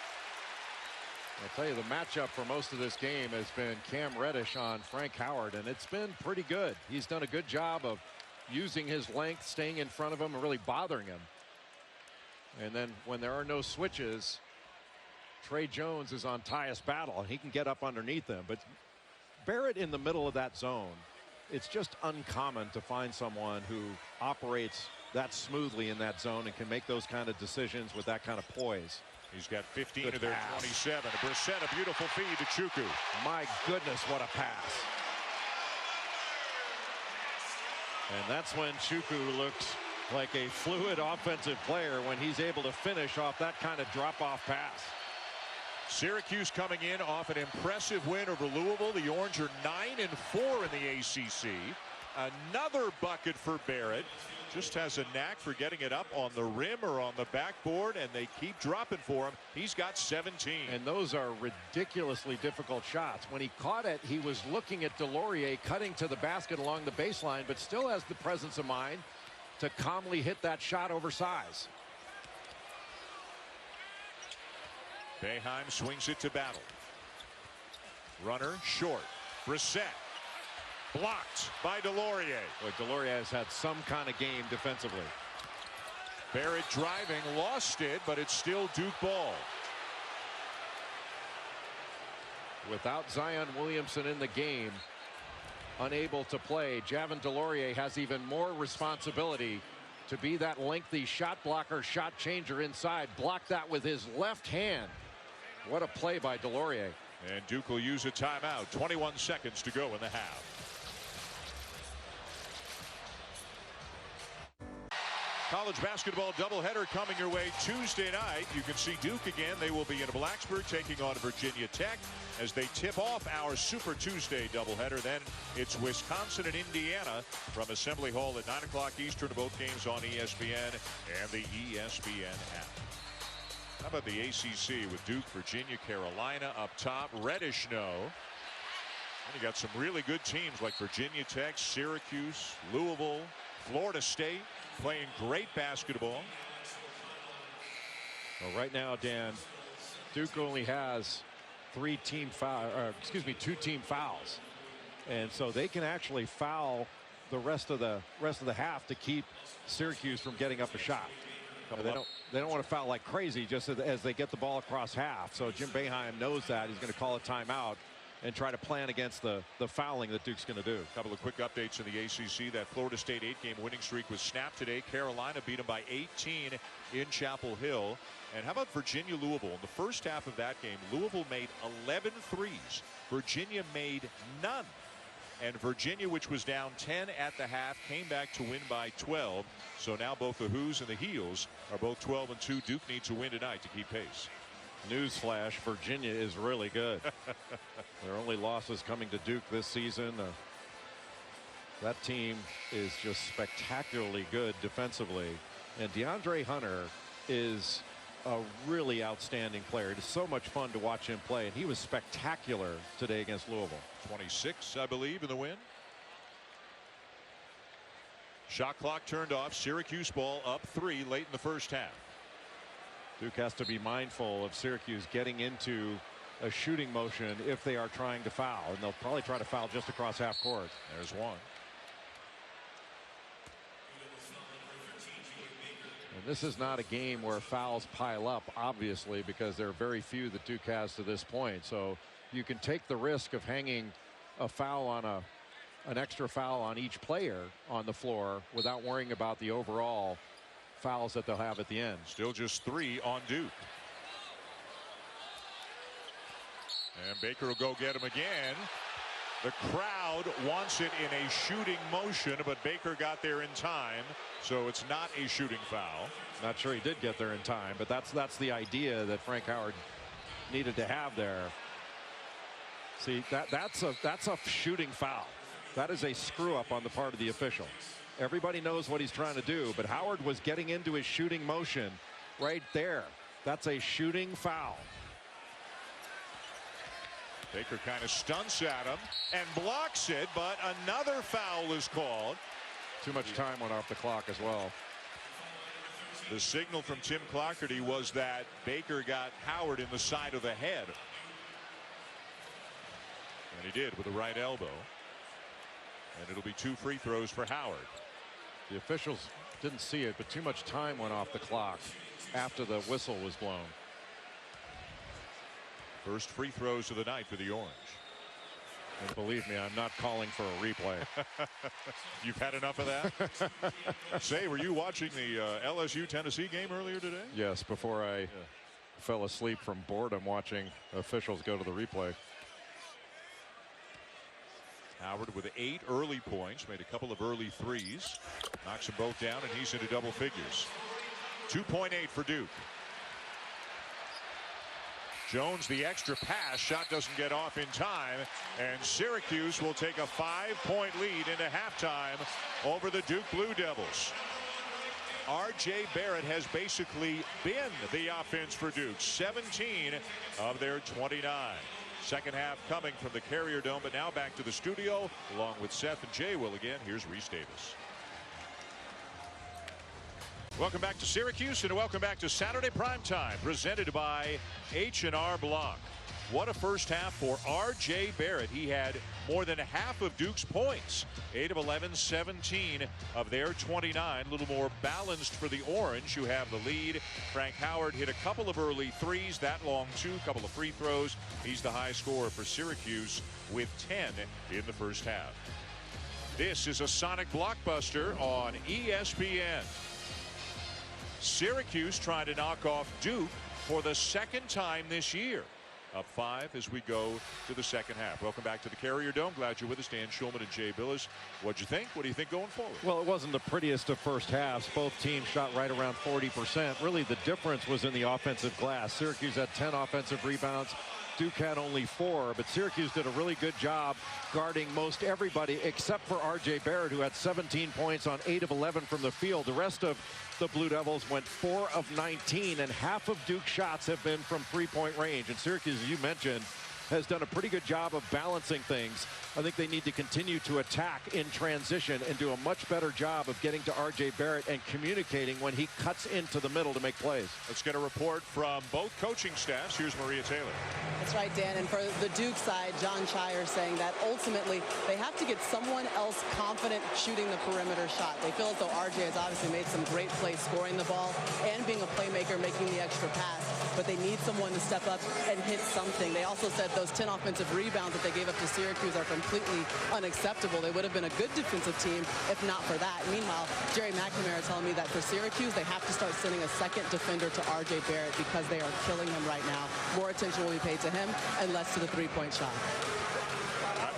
I'll tell you, the matchup for most of this game has been Cam Reddish on Frank Howard, and it's been pretty good. He's done a good job of using his length, staying in front of him, and really bothering him. And then when there are no switches, Trey Jones is on Tyus Battle, and he can get up underneath him. But Barrett in the middle of that zone, it's just uncommon to find someone who operates that smoothly in that zone and can make those kind of decisions with that kind of poise. He's got 15 of their 27. Brissett, a beautiful feed to Chukwu. My goodness, what a pass. And that's when Chukwu looks like a fluid offensive player, when he's able to finish off that kind of drop-off pass. Syracuse coming in off an impressive win over Louisville. The Orange are 9-4 in the ACC. Another bucket for Barrett. Just has a knack for getting it up on the rim or on the backboard, and they keep dropping for him. He's got 17. And those are ridiculously difficult shots. When he caught it, he was looking at Delorier cutting to the basket along the baseline, but still has the presence of mind to calmly hit that shot over size. Boeheim swings it to Battle. Runner short. Brissett. Blocked by Delorier. Boy, Delorier has had some kind of game defensively. Barrett driving, lost it, but it's still Duke ball. Without Zion Williamson in the game, unable to play, Javin Delorier has even more responsibility to be that lengthy shot blocker, shot changer inside. Block that with his left hand. What a play by Delorier. And Duke will use a timeout. 21 seconds to go in the half. College basketball doubleheader coming your way Tuesday night. You can see Duke again. They will be in Blacksburg taking on Virginia Tech as they tip off our Super Tuesday doubleheader. Then it's Wisconsin and Indiana from Assembly Hall at 9 o'clock Eastern. Both games on ESPN and the ESPN app. How about the ACC with Duke, Virginia, Carolina up top? Reddish, no. And you got some really good teams like Virginia Tech, Syracuse, Louisville, Florida State, playing great basketball. Well, right now, Dan, Duke only has two team fouls, and so they can actually foul the rest of the half to keep Syracuse from getting up a shot. They don't want to foul like crazy just as they get the ball across half. So Jim Boeheim knows that. He's going to call a timeout and try to plan against the fouling that Duke's going to do. A couple of quick updates in the ACC. That Florida State 8-game winning streak was snapped today. Carolina beat them by 18 in Chapel Hill. And how about Virginia Louisville? In the first half of that game, Louisville made 11 threes. Virginia made none. And Virginia, which was down 10 at the half, came back to win by 12. So now both the Who's and the Heels are both 12-2. Duke needs to win tonight to keep pace. Newsflash, Virginia is really good. Their only losses coming to Duke this season. That team is just spectacularly good defensively. And DeAndre Hunter is a really outstanding player. It is so much fun to watch him play, and he was spectacular today against Louisville. 26, I believe, in the win. Shot clock turned off. Syracuse ball up 3 late in the first half. Duke has to be mindful of Syracuse getting into a shooting motion if they are trying to foul, and they'll probably try to foul just across half court. There's one. And this is not a game where fouls pile up, obviously, because there are very few that Duke has to this point. So you can take the risk of hanging a foul on an extra foul on each player on the floor without worrying about the overall fouls that they'll have at the end. Still just 3 on Duke. And Baker will go get him again. The crowd wants it in a shooting motion, but Baker got there in time, so it's not a shooting foul. Not sure he did get there in time, but that's the idea that Frank Howard needed to have there. See, that's a shooting foul. That is a screw up on the part of the official. Everybody knows what he's trying to do, but Howard was getting into his shooting motion right there. That's a shooting foul. Baker kind of stunts at him and blocks it, but another foul is called. Too much time went off the clock as well. The signal from Tim Clougherty was that Baker got Howard in the side of the head. And he did with the right elbow. And it'll be 2 free throws for Howard. The officials didn't see it, but too much time went off the clock after the whistle was blown. First free throws of the night for the Orange. And believe me, I'm not calling for a replay. You've had enough of that? Say, were you watching the LSU Tennessee game earlier today? Yes, before I fell asleep from boredom watching officials go to the replay. Howard with 8 early points, made a couple of early threes, knocks them both down, and he's into double figures. 2.8 for Duke. Jones, the extra pass, shot doesn't get off in time, and Syracuse will take a 5-point lead into halftime over the Duke Blue Devils. R.J. Barrett has basically been the offense for Duke, 17 of their 29. Second half coming from the Carrier Dome, but now back to the studio along with Seth and Jay. Will again, here's Reese Davis. Welcome back to Syracuse and welcome back to Saturday Primetime, presented by H&R Block. What a first half for R.J. Barrett. He had more than half of Duke's points. 8 of 11, 17 of their 29. A little more balanced for the Orange, who have the lead. Frank Howard hit a couple of early threes. That long, too. Couple of free throws. He's the high scorer for Syracuse with 10 in the first half. This is a Sonic blockbuster on ESPN. Syracuse trying to knock off Duke for the second time this year. Up 5 as we go to the second half. Welcome back to the Carrier Dome. Glad you're with us, Dan Schulman and Jay Billis. What'd you think? What do you think going forward? Well, it wasn't the prettiest of first halves. Both teams shot right around 40%. Really, the difference was in the offensive glass. Syracuse had 10 offensive rebounds. Duke had only 4, but Syracuse did a really good job guarding most everybody except for R.J. Barrett, who had 17 points on 8 of 11 from the field. The rest of the Blue Devils went 4 of 19, and half of Duke's shots have been from three-point range. And Syracuse, as you mentioned, has done a pretty good job of balancing things. I think they need to continue to attack in transition and do a much better job of getting to R.J. Barrett and communicating when he cuts into the middle to make plays. Let's get a report from both coaching staffs. Here's Maria Taylor. That's right, Dan. And for the Duke side, John Shire saying that ultimately they have to get someone else confident shooting the perimeter shot. They feel as though R.J. has obviously made some great plays scoring the ball and being a playmaker, making the extra pass, but they need someone to step up and hit something. They also said those 10 offensive rebounds that they gave up to Syracuse are completely unacceptable. They would have been a good defensive team if not for that. Meanwhile, Jerry McNamara telling me that for Syracuse, they have to start sending a second defender to R.J. Barrett because they are killing him right now. More attention will be paid to him and less to the three-point shot.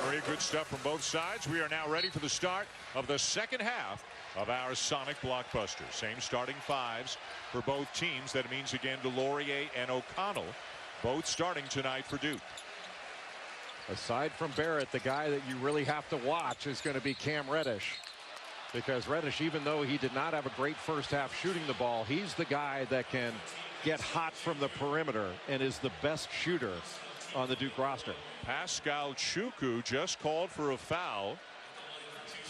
Maria, good stuff from both sides. We are now ready for the start of the second half of our Sonic blockbuster. Same starting fives for both teams. That means again Delorier and O'Connell both starting tonight for Duke. Aside from Barrett, the guy that you really have to watch is going to be Cam Reddish. Because Reddish, even though he did not have a great first half shooting the ball, he's the guy that can get hot from the perimeter and is the best shooter on the Duke roster. Pascal Chukwu just called for a foul,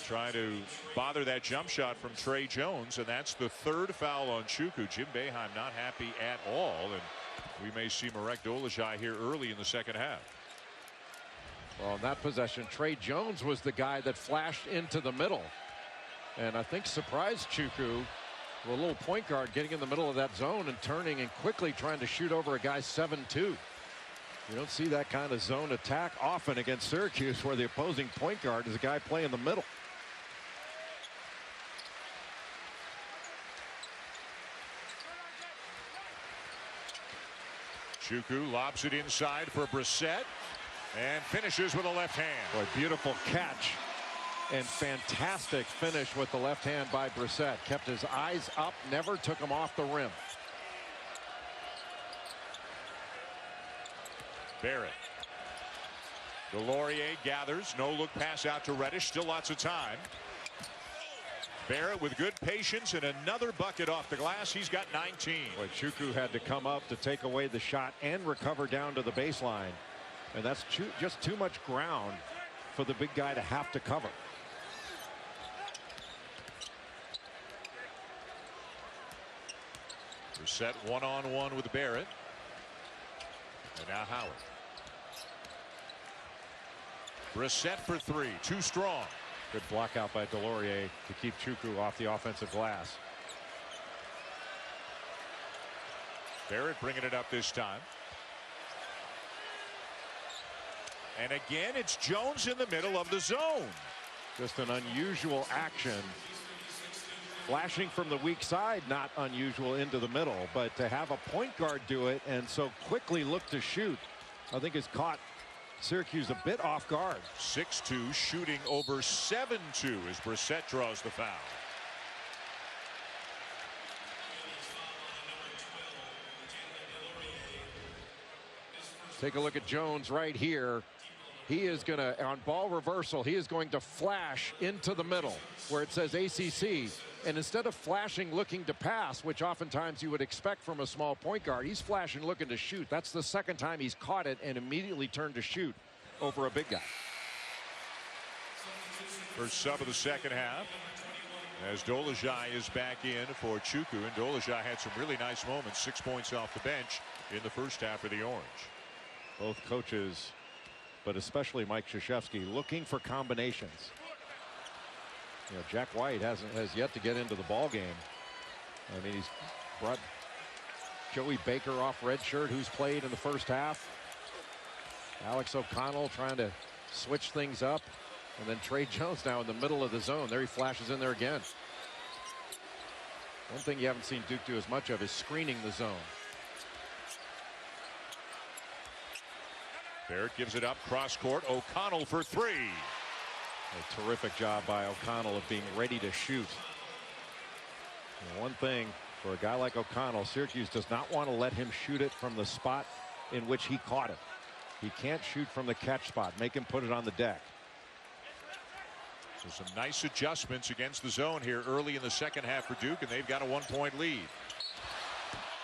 trying to bother that jump shot from Trey Jones, and that's the third foul on Chukwu. Jim Boeheim not happy at all, and we may see Marek Dolezaj here early in the second half. Well, in that possession, Trey Jones was the guy that flashed into the middle, and I think surprised Chukwu, a little point guard getting in the middle of that zone and turning and quickly trying to shoot over a guy 7'2". You don't see that kind of zone attack often against Syracuse, where the opposing point guard is a guy playing the middle. Chukwu lobs it inside for Brissett and finishes with a left hand. Boy, beautiful catch and fantastic finish with the left hand by Brissett. Kept his eyes up, never took him off the rim. Barrett. Delorier gathers. No look pass out to Reddish. Still lots of time. Barrett with good patience and another bucket off the glass. He's got 19. Boy, Chukwu had to come up to take away the shot and recover down to the baseline. And that's just too much ground for the big guy to have to cover. Brissett one-on-one with Barrett. And now Howard. Brissett for three. Too strong. Good block out by Delorier to keep Chukwu off the offensive glass. Barrett bringing it up this time. And again, it's Jones in the middle of the zone. Just an unusual action. Flashing from the weak side, not unusual into the middle, but to have a point guard do it and so quickly look to shoot, I think has caught Syracuse a bit off guard. 6-2, shooting over 7-2 as Brissett draws the foul. Take a look at Jones right here. He is going to, on ball reversal, he is going to flash into the middle where it says ACC. And instead of flashing looking to pass, which oftentimes you would expect from a small point guard, he's flashing looking to shoot. That's the second time he's caught it and immediately turned to shoot over a big guy. First sub of the second half as Dolezaj is back in for Chukwu. And Dolezaj had some really nice moments. 6 points off the bench in the first half for the Orange. Both coaches, but especially Mike Krzyzewski, looking for combinations. You know, Jack White has yet to get into the ball game. I mean, he's brought Joey Baker off red shirt, who's played in the first half. Alex O'Connell trying to switch things up, and then Trey Jones now in the middle of the zone. There he flashes in there again. One thing you haven't seen Duke do as much of is screening the zone. Barrett gives it up cross court. O'Connell for three. A terrific job by O'Connell of being ready to shoot. And one thing for a guy like O'Connell, Syracuse does not want to let him shoot it from the spot in which he caught it. He can't shoot from the catch spot. Make him put it on the deck. So some nice adjustments against the zone here early in the second half for Duke, and they've got a 1-point lead.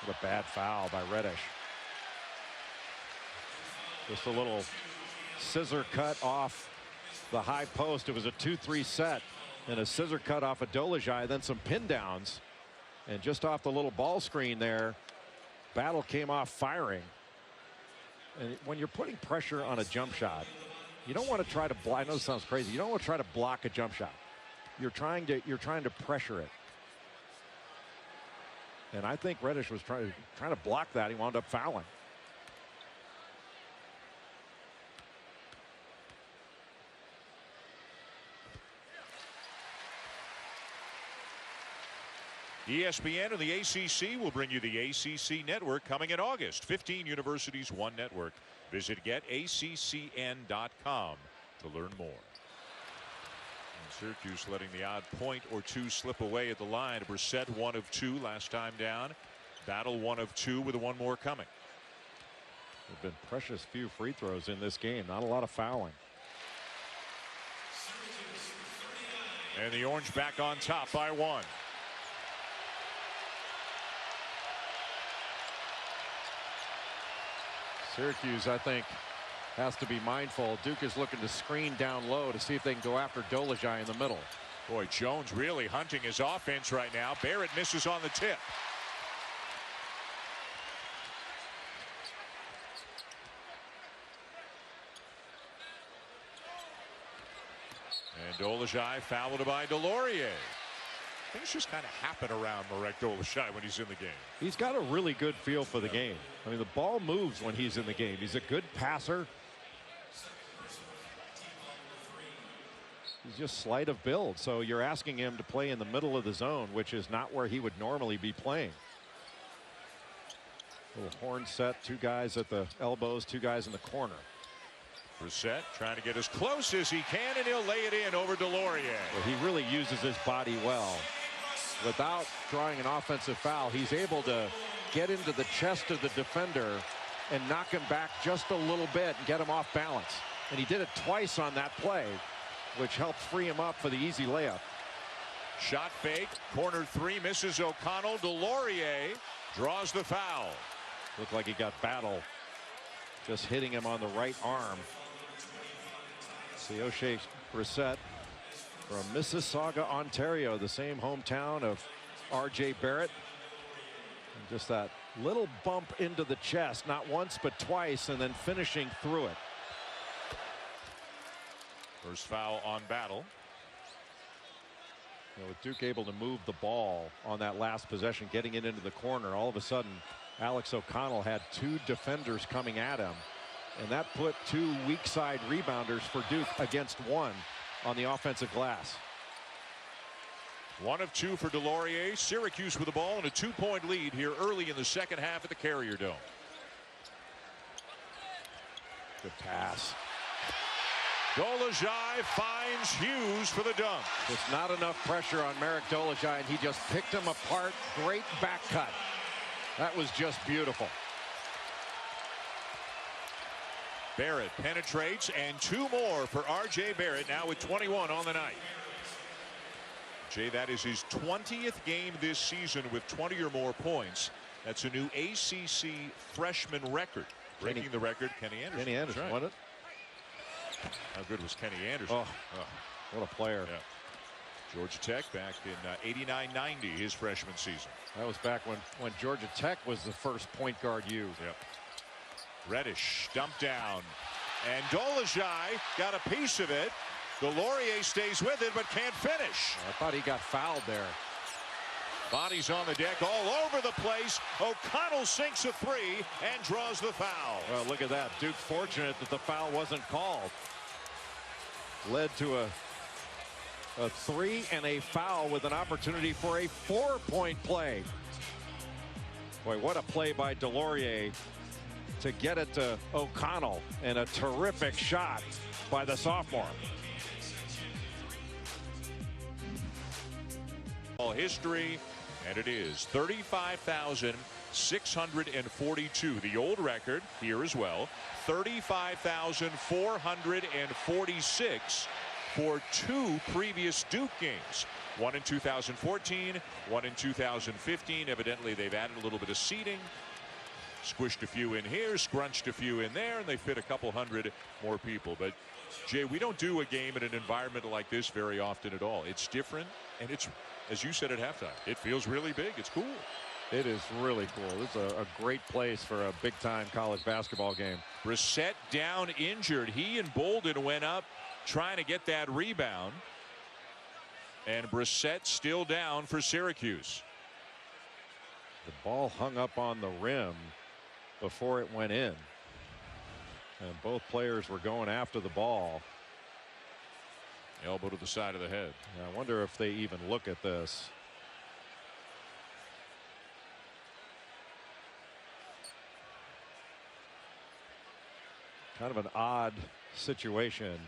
What a bad foul by Reddish. Just a little scissor cut off the high post. It was a 2-3 set and a scissor cut off of Dolezaj, then some pin downs, and just off the little ball screen there, Battle came off firing. And when you're putting pressure on a jump shot, you don't want to try to block. I know this sounds crazy. You don't want to try to block a jump shot. You're trying to pressure it. And I think Reddish was trying to block that. He wound up fouling. ESPN and the ACC will bring you the ACC Network coming in August. 15 universities, one network. Visit getaccn.com to learn more. And Syracuse letting the odd point or two slip away at the line. Brissett 1 of 2 last time down. Battle 1 of 2 with one more coming. There have been precious few free throws in this game. Not a lot of fouling. And the Orange back on top by 1. Syracuse, I think, has to be mindful. Duke is looking to screen down low to see if they can go after Dolezaj in the middle. Boy, Jones really hunting his offense right now. Barrett misses on the tip. And Dolezaj fouled by Delorier. Things just kind of happen around Marek Dolezaj when he's in the game. He's got a really good feel for the game. I mean, the ball moves when he's in the game. He's a good passer. He's just slight of build, so you're asking him to play in the middle of the zone, which is not where he would normally be playing. Little horn set, 2 guys at the elbows, 2 guys in the corner. Brissett trying to get as close as he can, and he'll lay it in over Delorier. Well, he really uses his body well. Without drawing an offensive foul, he's able to get into the chest of the defender and knock him back just a little bit and get him off balance. And he did it twice on that play, which helped free him up for the easy layup. Shot fake. Corner three misses O'Connell. Delorier draws the foul. Looked like he got battle. Just hitting him on the right arm. See O'Shea Brissett from Mississauga, Ontario, the same hometown of R.J. Barrett. And just that little bump into the chest, not once but twice, and then finishing through it. First foul on Battle. You know, with Duke able to move the ball on that last possession, getting it into the corner, all of a sudden Alex O'Connell had two defenders coming at him, and that put two weak side rebounders for Duke against one on the offensive glass. 1 of 2 for Delorier. Syracuse with the ball and a 2-point lead here early in the second half at the Carrier Dome. Good pass. Dolezaj finds Hughes for the dunk. There's not enough pressure on Marek Dolezaj, and he just picked him apart. Great back cut. That was just beautiful. Barrett penetrates, and 2 more for R.J. Barrett, now with 21 on the night. Jay, that is his 20th game this season with 20 or more points. That's a new ACC freshman record. Breaking the record, Kenny Anderson. Kenny Anderson, right. won it. How good was Kenny Anderson? What a player. Yeah. Georgia Tech back in 89-90, his freshman season. That was back when Georgia Tech was the first point guard used. Yep. Reddish dumped down, and Dolezaj got a piece of it. Delorier stays with it but can't finish. I thought he got fouled there. Bodies on the deck all over the place. O'Connell sinks a 3 and draws the foul. Well, look at that. Duke fortunate that the foul wasn't called. Led to a 3 and a foul with an opportunity for a 4-point play. Boy, what a play by Delorier to get it to O'Connell, and a terrific shot by the sophomore. All history, and it is 35,642. The old record here as well, 35,446 for 2 previous Duke games. One in 2014, one in 2015. Evidently, they've added a little bit of seating. Squished a few in here, scrunched a few in there, and they fit a couple hundred more people. But, Jay, we don't do a game in an environment like this very often at all. It's different, and it's, as you said at halftime, it feels really big. It's cool. It is really cool. It's a great place for a big-time college basketball game. Brissett down injured. He and Bolden went up trying to get that rebound. And Brissett still down for Syracuse. The ball hung up on the rim before it went in. And both players were going after the ball. Elbow to the side of the head. I wonder if they even look at this. Kind of an odd situation.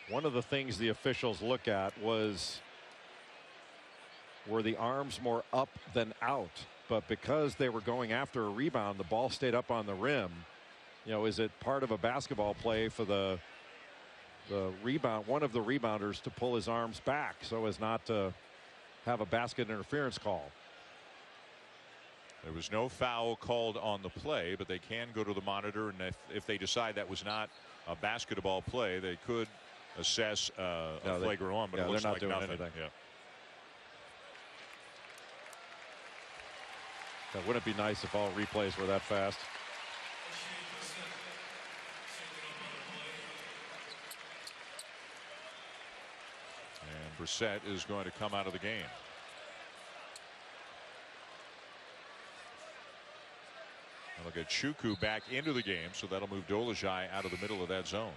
One of the things the officials look at was, were the arms more up than out? But because they were going after a rebound, the ball stayed up on the rim. You know, is it part of a basketball play for the rebound, one of the rebounders, to pull his arms back so as not to have a basket interference call? There was no foul called on the play, but they can go to the monitor, and if they decide that was not a basketball play, they could assess a flagrant one, but it looks they're not like doing nothing. anything. Yeah. That wouldn't be nice if all replays were that fast. And Brissett is going to come out of the game. And look at Chuku back into the game, so that'll move Dolezaj out of the middle of that zone.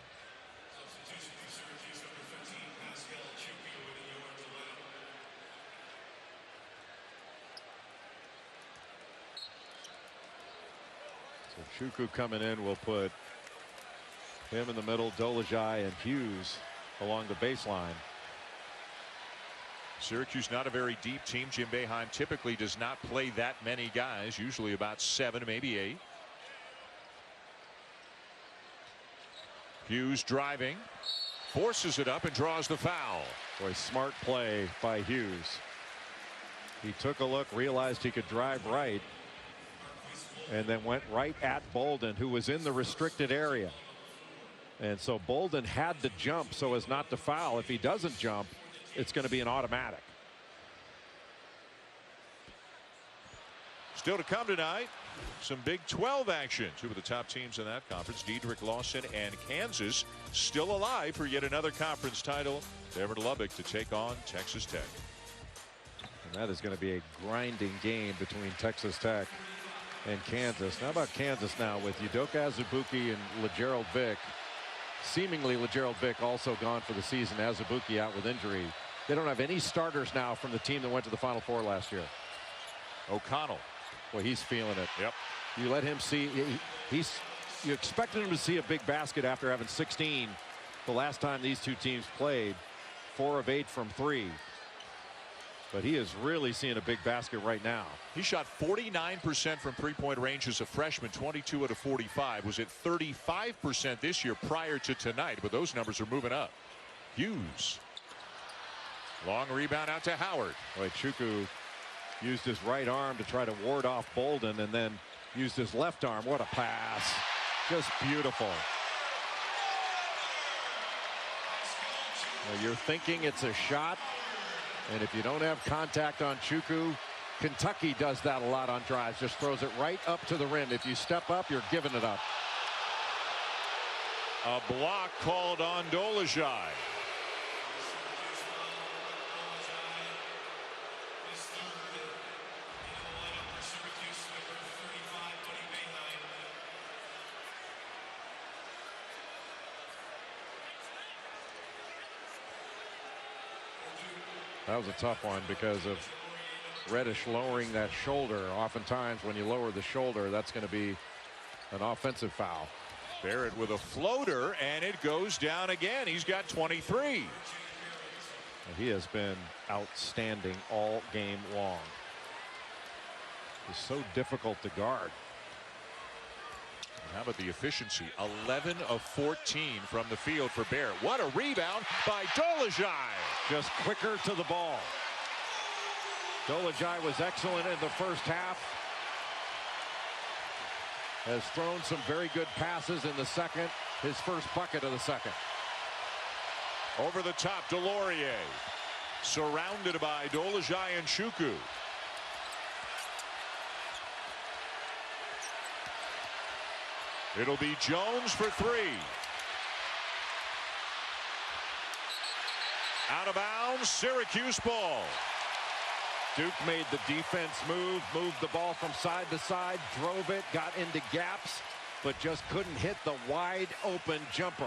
So Chuku coming in will put him in the middle, Dolezaj and Hughes along the baseline. Syracuse not a very deep team. Jim Boeheim typically does not play that many guys, usually about 7, maybe 8. Hughes driving, forces it up and draws the foul. Boy, smart play by Hughes. He took a look, realized he could drive right, and then went right at Bolden, who was in the restricted area. And so Bolden had to jump so as not to foul. If he doesn't jump, it's going to be an automatic. Still to come tonight, some Big 12 action. Two of the top teams in that conference, Diedrich Lawson and Kansas, still alive for yet another conference title. They're in Lubbock to take on Texas Tech. And that is going to be a grinding game between Texas Tech and Kansas. How about Kansas now with Udoka Azubuike and LeGerald Vick? Seemingly LeGerald Vick also gone for the season. Azubuike out with injury. They don't have any starters now from the team that went to the Final Four last year. O'Connell. Well, he's feeling it. Yep. You let him see. You expected him to see a big basket after having 16 the last time these two teams played. 4 of 8 from 3. But he is really seeing a big basket right now. He shot 49% from three-point range as a freshman, 22 out of 45. Was at 35% this year prior to tonight, but those numbers are moving up. Hughes. Long rebound out to Howard. Boy, Chukwu used his right arm to try to ward off Bolden and then used his left arm. What a pass. Just beautiful. Well, you're thinking it's a shot. And if you don't have contact on Chukwu, Kentucky does that a lot on drives. Just throws it right up to the rim. If you step up, you're giving it up. A block called on Dolezaj. That was a tough one because of Reddish lowering that shoulder. Oftentimes when you lower the shoulder, that's going to be an offensive foul. Barrett with a floater, and it goes down again. He's got 23. And he has been outstanding all game long. He's so difficult to guard. How about the efficiency? 11 of 14 from the field for Barrett. What a rebound by Dolezaj. Just quicker to the ball. Dolezaj was excellent in the first half. Has thrown some very good passes in the second. His first bucket of the second. Over the top, Delorier. Surrounded by Dolezaj and Chukwu. It'll be Jones for 3. Out of bounds, Syracuse ball. Duke made the defense move, moved the ball from side to side, drove it, got into gaps, but just couldn't hit the wide open jumper.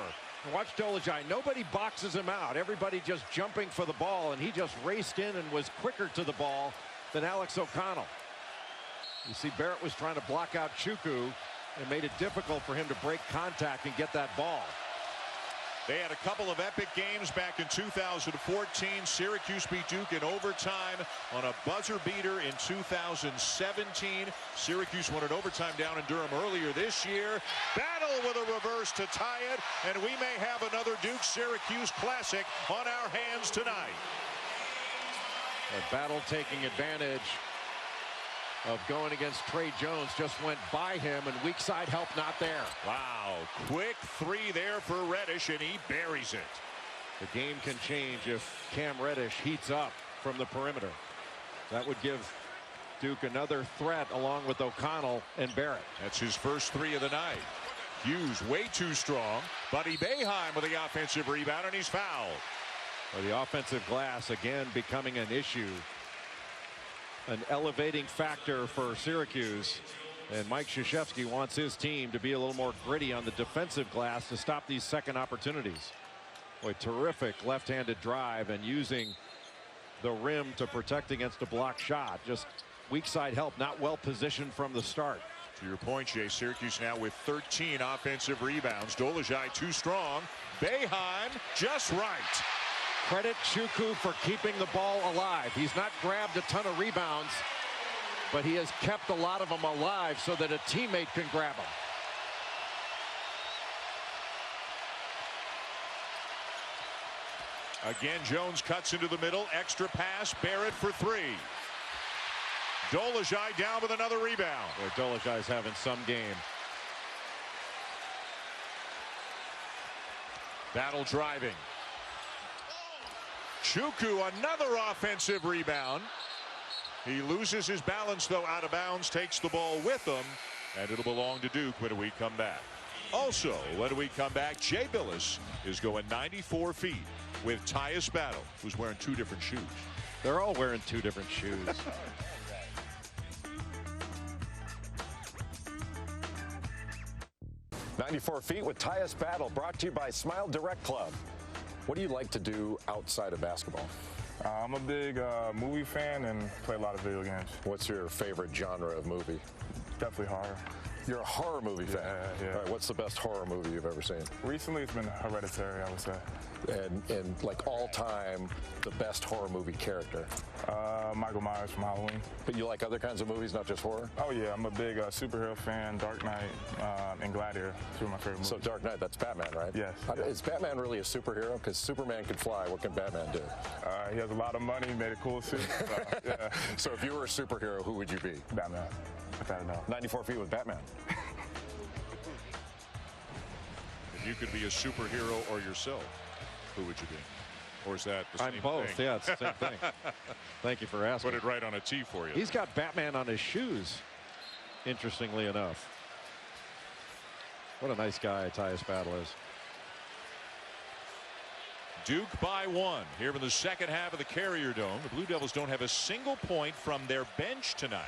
Watch Dolezaj. Nobody boxes him out. Everybody just jumping for the ball, and he just raced in and was quicker to the ball than Alex O'Connell. You see, Barrett was trying to block out Chukwu and made it difficult for him to break contact and get that ball. They had a couple of epic games back in 2014. Syracuse beat Duke in overtime on a buzzer beater in 2017. Syracuse won an overtime down in Durham earlier this year. Battle with a reverse to tie it, and we may have another Duke-Syracuse classic on our hands tonight. A battle taking advantage of going against Trey Jones. Just went by him, and weak side help not there. Wow, quick 3 there for Reddish, and he buries it. The game can change if Cam Reddish heats up from the perimeter. That would give Duke another threat along with O'Connell and Barrett. That's his first 3 of the night. Hughes way too strong. Buddy Boeheim with the offensive rebound, and he's fouled. Well, the offensive glass again becoming an issue. An elevating factor for Syracuse, and Mike Krzyzewski wants his team to be a little more gritty on the defensive glass to stop these second opportunities. Boy, terrific left-handed drive and using the rim to protect against a block shot. Just weak side help, not well positioned from the start. To your point, Jay, Syracuse now with 13 offensive rebounds. Dolezaj too strong. Boeheim just right. Credit Chukwu for keeping the ball alive. He's not grabbed a ton of rebounds, but he has kept a lot of them alive so that a teammate can grab them. Again, Jones cuts into the middle. Extra pass. Barrett for three. Dolezaj down with another rebound. Dolezaj's having some game. Battle driving. Chuku, another offensive rebound. He loses his balance, though, out of bounds, takes the ball with him, and it'll belong to Duke when we come back. Also, when we come back, Jay Billis is going 94 feet with Tyus Battle, who's wearing two different shoes. They're all wearing two different shoes. 94 feet with Tyus Battle, brought to you by Smile Direct Club. What do you like to do outside of basketball? I'm a big movie fan and play a lot of video games. What's your favorite genre of movie? Definitely horror. You're a horror movie fan? Yeah. All right, what's the best horror movie you've ever seen? Recently, it's been Hereditary, I would say. And like all time, the best horror movie character? Michael Myers from Halloween. But you like other kinds of movies, not just horror? Oh yeah, I'm a big superhero fan. Dark Knight and Gladiator, two of my favorite movies. So Dark Knight, that's Batman, right? Yes. Is Batman really a superhero? Because Superman can fly. What can Batman do? He has a lot of money, made a cool suit. So, yeah. So if you were a superhero, who would you be? Batman. Without a doubt. 94 feet with Batman. If you could be a superhero or yourself, who would you be? Or is that the same I'm both. thing? Yeah, it's the same thing. Thank you for asking. Put it right on a tee for you. He's got Batman on his shoes, interestingly enough. What a nice guy Tyus Battle is. Duke by one here in the second half of the Carrier Dome. The Blue Devils don't have a single point from their bench tonight.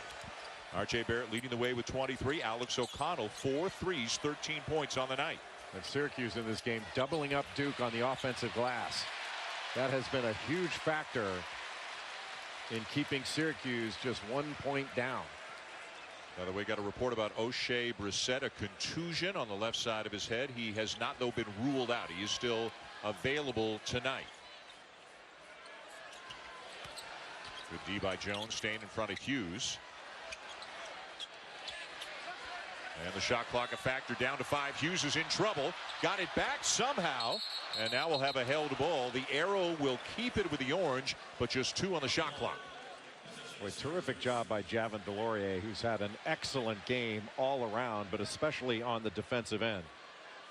R.J. Barrett leading the way with 23. Alex O'Connell 4 threes, 13 points on the night. And Syracuse in this game doubling up Duke on the offensive glass. That has been a huge factor in keeping Syracuse just 1 point down. By the way, got a report about O'Shea Brissett, a contusion on the left side of his head. He has not, though, been ruled out. He is still available tonight. Good D by Jones, staying in front of Hughes. And the shot clock a factor, down to 5. Hughes is in trouble. Got it back somehow. And now we'll have a held ball. The arrow will keep it with the orange, but just 2 on the shot clock. Boy, terrific job by Javin DeLaurier, who's had an excellent game all around, but especially on the defensive end.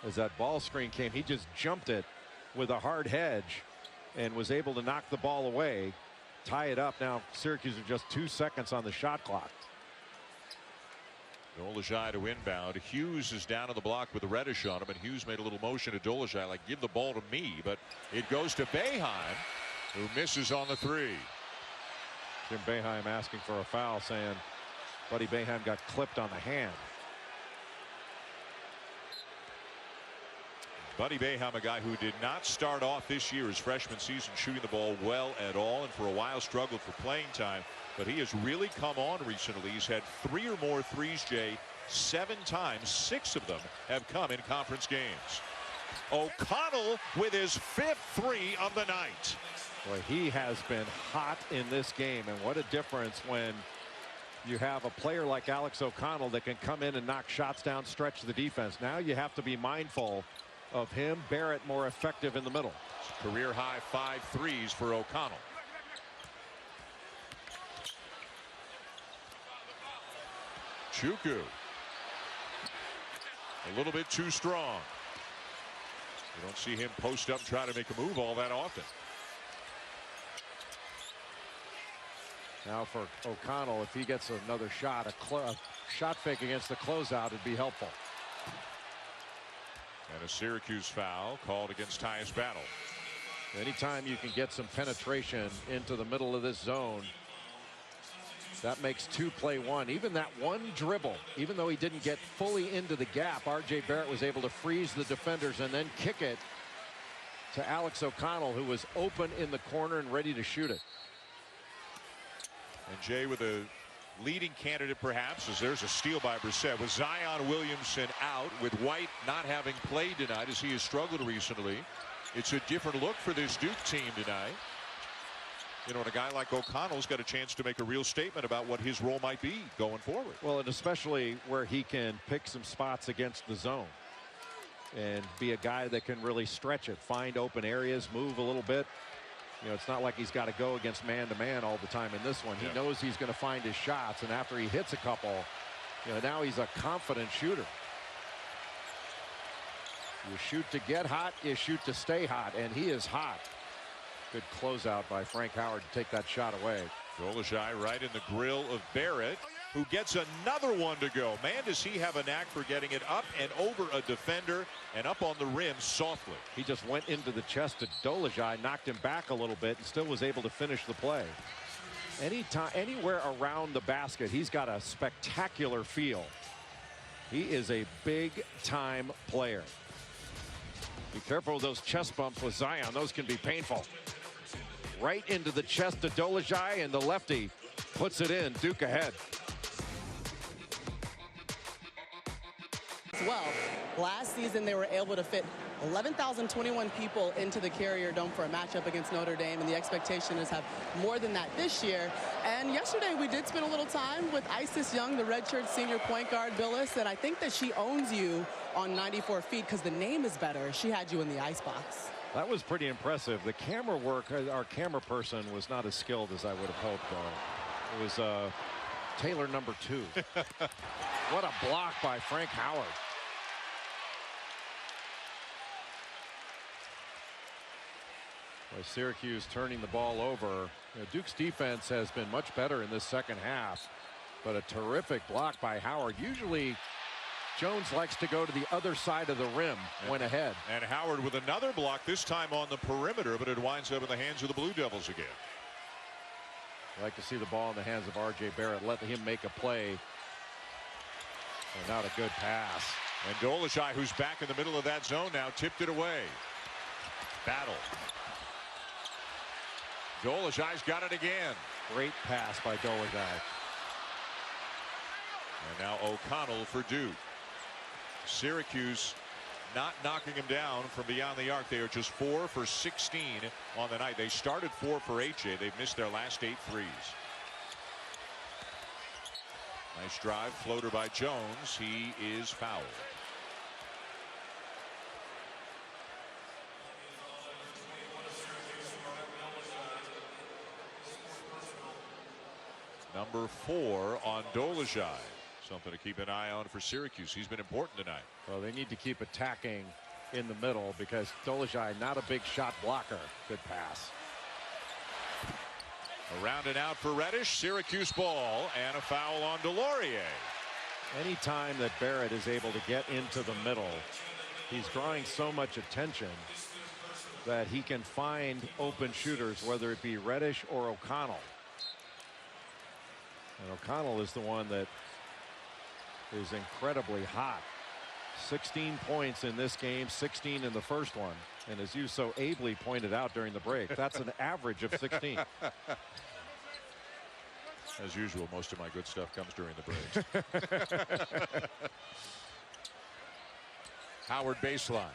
As that ball screen came, he just jumped it with a hard hedge and was able to knock the ball away, tie it up. Now Syracuse are just 2 seconds on the shot clock. Dolezaj to inbound. Hughes is down on the block with the reddish on him, and Hughes made a little motion to Dolezaj like, give the ball to me, but it goes to Boeheim, who misses on the 3. Jim Boeheim asking for a foul, saying Buddy Boeheim got clipped on the hand. Buddy Boeheim, a guy who did not start off this year his freshman season shooting the ball well at all, and for a while struggled for playing time, but he has really come on recently. He's had 3 or more threes, Jay, 7 times. 6 of them have come in conference games. O'Connell with his 5th 3 of the night. Boy, he has been hot in this game, and what a difference when you have a player like Alex O'Connell that can come in and knock shots down, stretch the defense. Now you have to be mindful of him. Barrett more effective in the middle. Career high 5 threes for O'Connell. Chuku a little bit too strong. You don't see him post up, try to make a move all that often. Now for O'Connell, if he gets another shot, a shot fake against the closeout would be helpful. And a Syracuse foul called against Tyus Battle. Anytime you can get some penetration into the middle of this zone, that makes 2 play 1. Even that one dribble, even though he didn't get fully into the gap, R.J. Barrett was able to freeze the defenders and then kick it to Alex O'Connell, who was open in the corner and ready to shoot it. And Jay with a leading candidate perhaps, as there's a steal by Brissett with Zion Williamson out, with White not having played tonight as he has struggled recently. It's a different look for this Duke team tonight. You know, and a guy like O'Connell's got a chance to make a real statement about what his role might be going forward. Well, and especially where he can pick some spots against the zone. and be a guy that can really stretch it, find open areas, move a little bit. You know, it's not like he's got to go against man-to-man all the time in this one. He knows he's going to find his shots, and after he hits a couple, you know, now he's a confident shooter. You shoot to get hot, you shoot to stay hot, and he is hot. Good closeout by Frank Howard to take that shot away. Dolezaj right in the grill of Barrett, who gets another one to go. Man, does he have a knack for getting it up and over a defender and up on the rim softly. He just went into the chest of Dolezaj, knocked him back a little bit, and still was able to finish the play. Anywhere around the basket, he's got a spectacular feel. He is a big-time player. Be careful of those chest bumps with Zion. Those can be painful. Right into the chest of Dolezaj, and the lefty puts it in. Duke ahead. Well, last season they were able to fit 11,021 people into the Carrier Dome for a matchup against Notre Dame, and the expectation is have more than that this year. And yesterday we did spend a little time with Isis Young, the redshirt senior point guard, Billis, and I think that she owns you on 94 feet because the name is better. She had you in the icebox. That was pretty impressive. The camera work, our camera person was not as skilled as I would have hoped, though. It was Taylor number 2. What a block by Frank Howard. Well, Syracuse turning the ball over. You know, Duke's defense has been much better in this second half, but a terrific block by Howard. Usually Jones likes to go to the other side of the rim when ahead. And Howard with another block, this time on the perimeter, but it winds up in the hands of the Blue Devils again. I like to see the ball in the hands of R.J. Barrett. Let him make a play. And not a good pass. And Dolezaj, who's back in the middle of that zone now, tipped it away. Battle. Dolezaj's got it again. Great pass by Dolezaj. And now O'Connell for Duke. Syracuse not knocking him down from beyond the arc. They are just 4 for 16 on the night. They started 4 for AJ. They've missed their last 8 threes. Nice drive, floater by Jones. He is fouled. Number 4 on Dolezaj. Something to keep an eye on for Syracuse. He's been important tonight. Well, they need to keep attacking in the middle because Dolezaj not a big shot blocker. Good pass. Around and out for Reddish. Syracuse ball and a foul on Delorier. Anytime that Barrett is able to get into the middle, he's drawing so much attention that he can find open shooters, whether it be Reddish or O'Connell. And O'Connell is the one that is incredibly hot. 16 points in this game, 16 in the first one. And as you so ably pointed out during the break, that's an average of 16. As usual, most of my good stuff comes during the breaks. Howard baseline.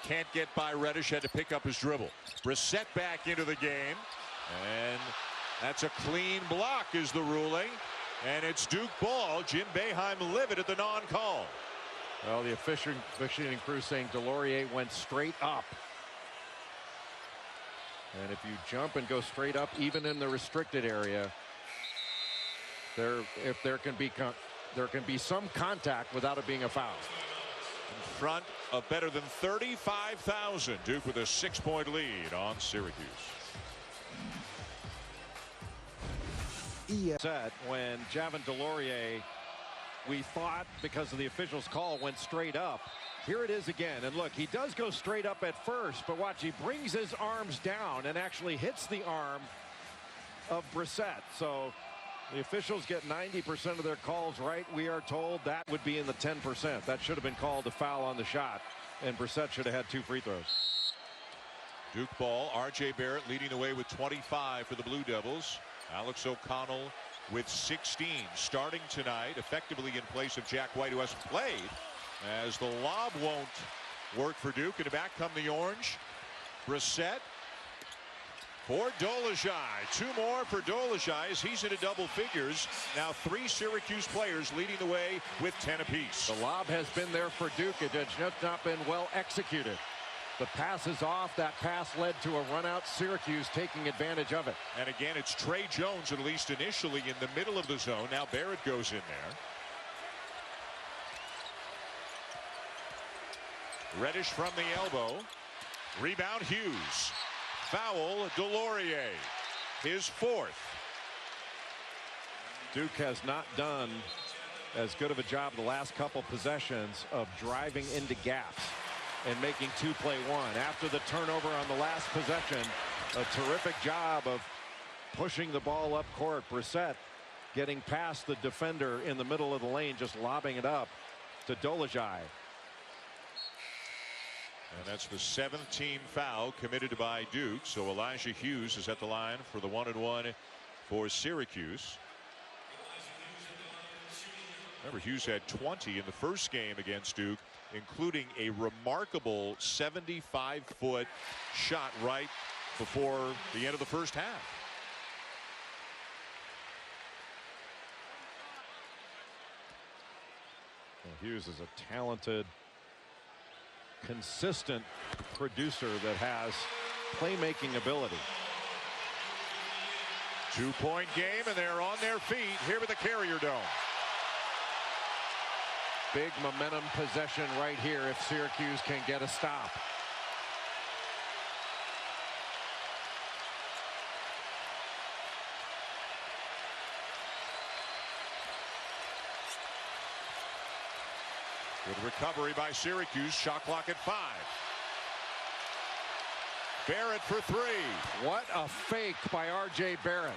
Can't get by Reddish, had to pick up his dribble. Brissett back into the game. And that's a clean block is the ruling. And it's Duke ball. Jim Boeheim livid at the non-call. Well, the officiating crew saying Delorier went straight up. And if you jump and go straight up, even in the restricted area, there can be some contact without it being a foul. In front of better than 35,000. Duke with a 6-point lead on Syracuse. Set when Javin Delorier, we thought because of the official's call, went straight up. Here it is again, and look, he does go straight up at first, but watch, he brings his arms down and actually hits the arm of Brissett. So the officials get 90% of their calls right. We are told that would be in the 10%. That should have been called a foul on the shot, and Brissett should have had 2 free throws. Duke ball. R.J. Barrett leading the way with 25 for the Blue Devils. Alex O'Connell with 16 starting tonight, effectively in place of Jack White, who hasn't played, as the lob won't work for Duke. And back come the Orange. Brissett for Dolezaj. 2 more for Dolezaj as he's into double figures. Now 3 Syracuse players leading the way with 10 apiece. The lob has been there for Duke. It has just not been well executed. The pass is off. That pass led to a run out. Syracuse taking advantage of it. And again, it's Trey Jones, at least initially, in the middle of the zone. Now Barrett goes in there. Reddish from the elbow. Rebound Hughes. Foul Delorier. His 4th. Duke has not done as good of a job the last couple possessions of driving into gaps and making 2-play-1. After the turnover on the last possession, a terrific job of pushing the ball up court. Brissett getting past the defender in the middle of the lane, just lobbing it up to Dolezaj. And that's the 7th team foul committed by Duke. So Elijah Hughes is at the line for the 1-and-1 for Syracuse. Remember, Hughes had 20 in the first game against Duke, including a remarkable 75-foot shot right before the end of the first half. Well, Hughes is a talented, consistent producer that has playmaking ability. 2-point game, and they're on their feet here with the Carrier Dome. Big momentum possession right here if Syracuse can get a stop. Good recovery by Syracuse. Shot clock at 5. Barrett for 3. What a fake by R.J. Barrett.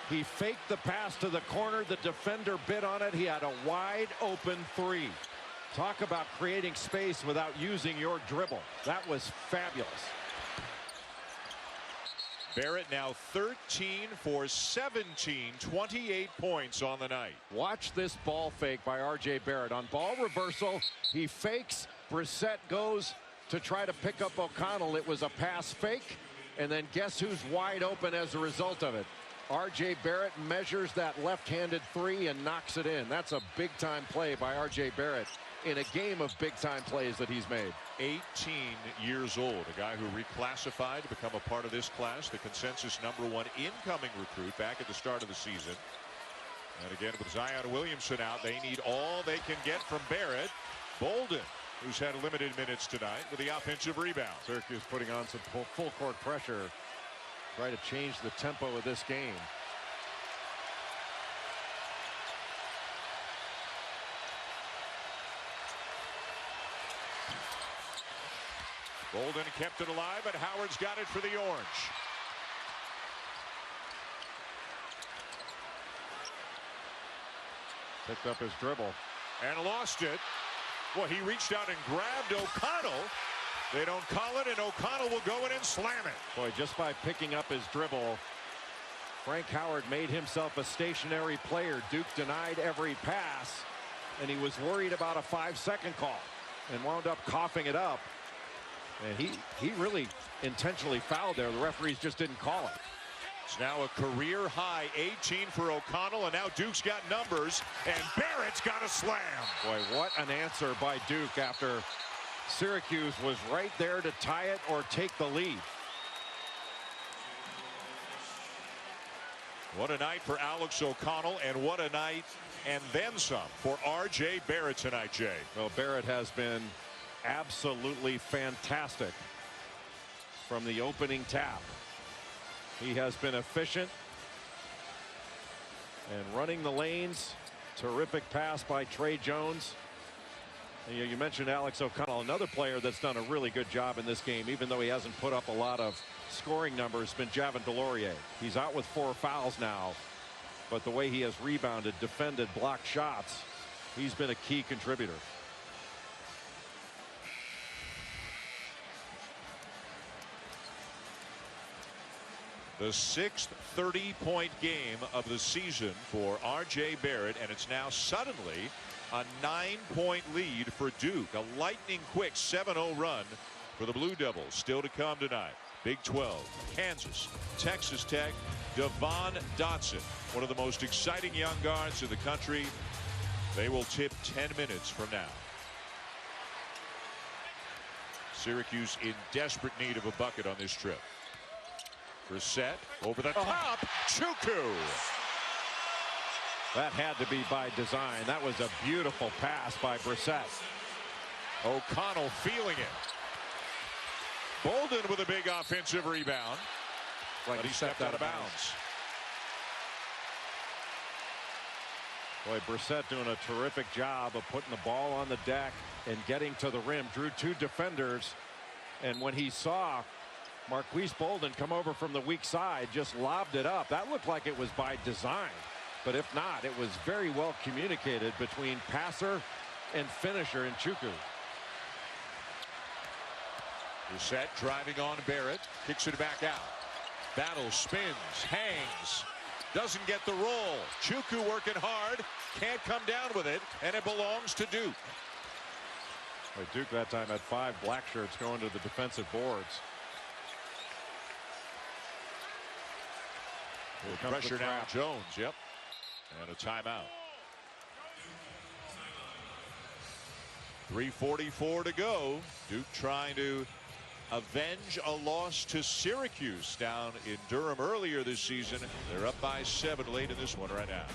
He faked the pass to the corner. The defender bit on it. He had a wide open 3. Talk about creating space without using your dribble. That was fabulous. Barrett now 13 for 17, 28 points on the night. Watch this ball fake by R.J. Barrett. On ball reversal, he fakes. Brissett goes to try to pick up O'Connell. It was a pass fake, and then guess who's wide open as a result of it? R.J. Barrett measures that left-handed 3 and knocks it in. That's a big-time play by R.J. Barrett in a game of big-time plays that he's made. 18 years old, a guy who reclassified to become a part of this class, the consensus #1 incoming recruit back at the start of the season. And again, with Zion Williamson out, they need all they can get from Barrett. Bolden, who's had limited minutes tonight, with the offensive rebound. Syracuse putting on some full court pressure, try to change the tempo of this game. Bolden kept it alive, but Howard's got it for the Orange. Picked up his dribble. And lost it. Well, he reached out and grabbed O'Connell. They don't call it, and O'Connell will go in and slam it. Boy, just by picking up his dribble, Frank Howard made himself a stationary player. Duke denied every pass, and he was worried about a 5-second call and wound up coughing it up. And he really intentionally fouled there. The referees just didn't call it. It's now a career high 18 for O'Connell, and now Duke's got numbers, and Barrett's got a slam. Boy, what an answer by Duke after Syracuse was right there to tie it or take the lead. What a night for Alex O'Connell, and what a night and then some for R.J. Barrett tonight, Jay. Well, Barrett has been absolutely fantastic from the opening tap. He has been efficient and running the lanes. Terrific pass by Trey Jones. And you mentioned Alex O'Connell, another player that's done a really good job in this game, even though he hasn't put up a lot of scoring numbers, been Javin Delorier. He's out with 4 fouls now, but the way he has rebounded, defended, blocked shots, he's been a key contributor. The 6th 30-point game of the season for R.J. Barrett, and it's now suddenly a 9-point lead for Duke. A lightning quick 7-0 run for the Blue Devils. Still to come tonight. Big 12, Kansas, Texas Tech, Devon Dotson, one of the most exciting young guards in the country. They will tip 10 minutes from now. Syracuse in desperate need of a bucket on this trip. Brissett over the top. Chuku. That had to be by design. That was a beautiful pass by Brissett. O'Connell feeling it. Bolden with a big offensive rebound. But he stepped out of bounds. Boy, Brissett doing a terrific job of putting the ball on the deck and getting to the rim. Drew 2 defenders. And when he saw Marquise Bolden come over from the weak side, just lobbed it up. That looked like it was by design. But if not, it was very well communicated between passer and finisher in Chuku. Brissett driving on Barrett. Kicks it back out. Battle, spins, hangs. Doesn't get the roll. Chuku working hard. Can't come down with it. And it belongs to Duke. Well, Duke that time had 5 black shirts going to the defensive boards. Pressure now on Jones. Yep. And a timeout. 3:44 to go. Duke trying to avenge a loss to Syracuse down in Durham earlier this season. They're up by 7 late in this one right now.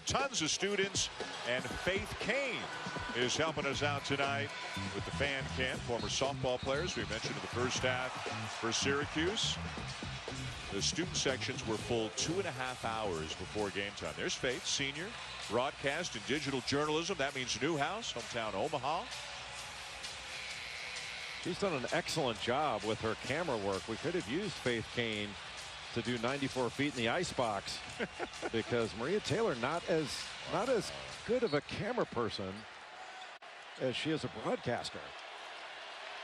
Tons of students, and Faith Kane is helping us out tonight with the fan camp. Former softball players we mentioned in the first half for Syracuse. The student sections were full 2.5 hours before game time. There's Faith, senior, broadcast and digital journalism. That means Newhouse, hometown Omaha. She's done an excellent job with her camera work. We could have used Faith Kane to do 94 feet in the icebox because Maria Taylor not as good of a camera person as she is a broadcaster.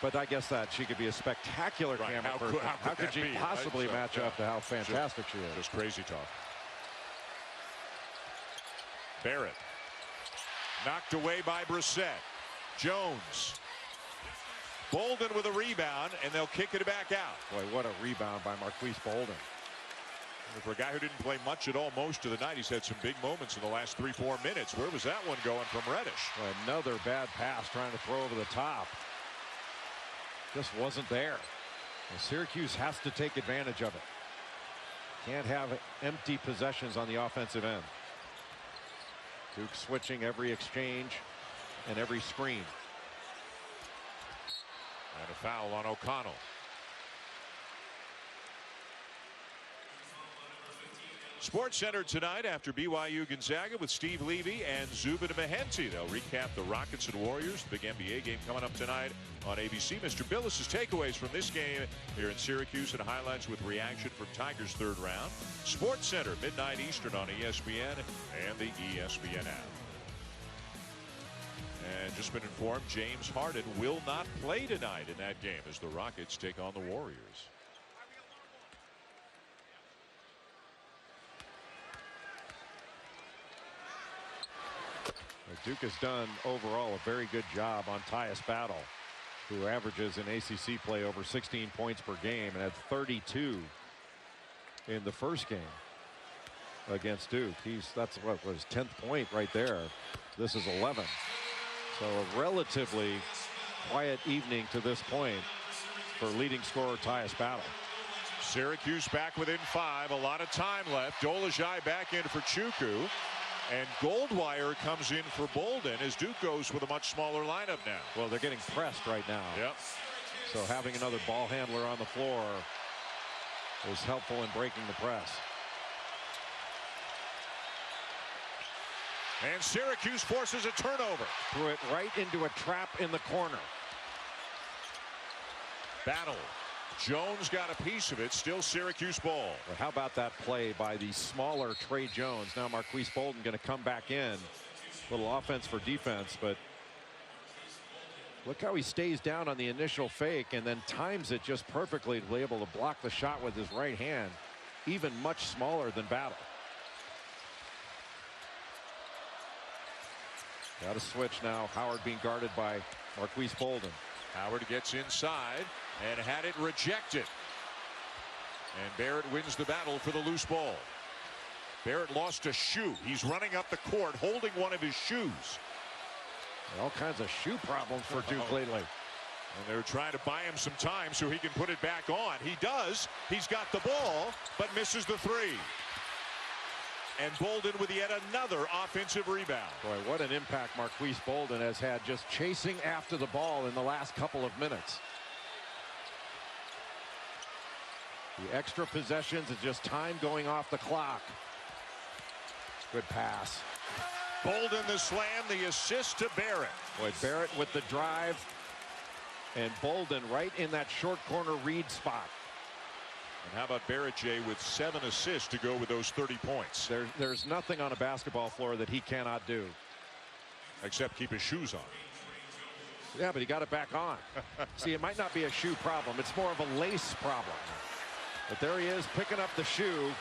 But I guess that she could be a spectacular camera person. How could she possibly match up to how fantastic she is? Just crazy talk. Barrett knocked away by Brissett. Jones. Bolden with a rebound, and they'll kick it back out. Boy, what a rebound by Marquise Bolden. For a guy who didn't play much at all most of the night, he's had some big moments in the last 3-4 minutes. Where was that one going from Reddish? Well, another bad pass trying to throw over the top. Just wasn't there. Well, Syracuse has to take advantage of it. Can't have empty possessions on the offensive end. Duke switching every exchange and every screen. And a foul on O'Connell. Sports Center tonight after BYU Gonzaga with Steve Levy and Zubin Mehenti. They'll recap the Rockets and Warriors. The big NBA game coming up tonight on ABC. Mr. Billis' takeaways from this game here in Syracuse and highlights with reaction from Tigers' third round. Sports Center, midnight Eastern on ESPN and the ESPN app. And just been informed James Harden will not play tonight in that game as the Rockets take on the Warriors. Duke has done overall a very good job on Tyus Battle, who averages in ACC play over 16 points per game and had 32 in the first game against Duke. That's what was 10th point right there. This is 11. So a relatively quiet evening to this point for leading scorer Tyus Battle. Syracuse back within 5. A lot of time left. Dolezaj back in for Chuku. And Goldwire comes in for Bolden as Duke goes with a much smaller lineup now. Well, they're getting pressed right now. Yep. So having another ball handler on the floor is helpful in breaking the press. And Syracuse forces a turnover. Threw it right into a trap in the corner. Battle. Jones got a piece of it. Still Syracuse ball. Well, how about that play by the smaller Trey Jones? Now Marquise Bolden going to come back in. Little offense for defense, but Look how he stays down on the initial fake and then times it just perfectly to be able to block the shot with his right hand, even much smaller than Battle. Got a switch now. Howard being guarded by Marquise Bolden. Howard gets inside and had it rejected. And Barrett wins the battle for the loose ball. Barrett lost a shoe. He's running up the court holding one of his shoes. All kinds of shoe problems for Duke lately. And they're trying to buy him some time so he can put it back on. He does. He's got the ball, but misses the three. And Bolden with yet another offensive rebound. Boy, what an impact Marquise Bolden has had just chasing after the ball in the last couple of minutes. The extra possessions is just time going off the clock. Good pass. Bolden the slam, the assist to Barrett. Boy, Barrett with the drive, and Bolden right in that short corner read spot. And how about Barrett, Jay, with 7 assists to go with those 30 points? There's nothing on a basketball floor that he cannot do. Except keep his shoes on. Yeah, but he got it back on. See, it might not be a shoe problem. It's more of a lace problem. But there he is picking up the shoe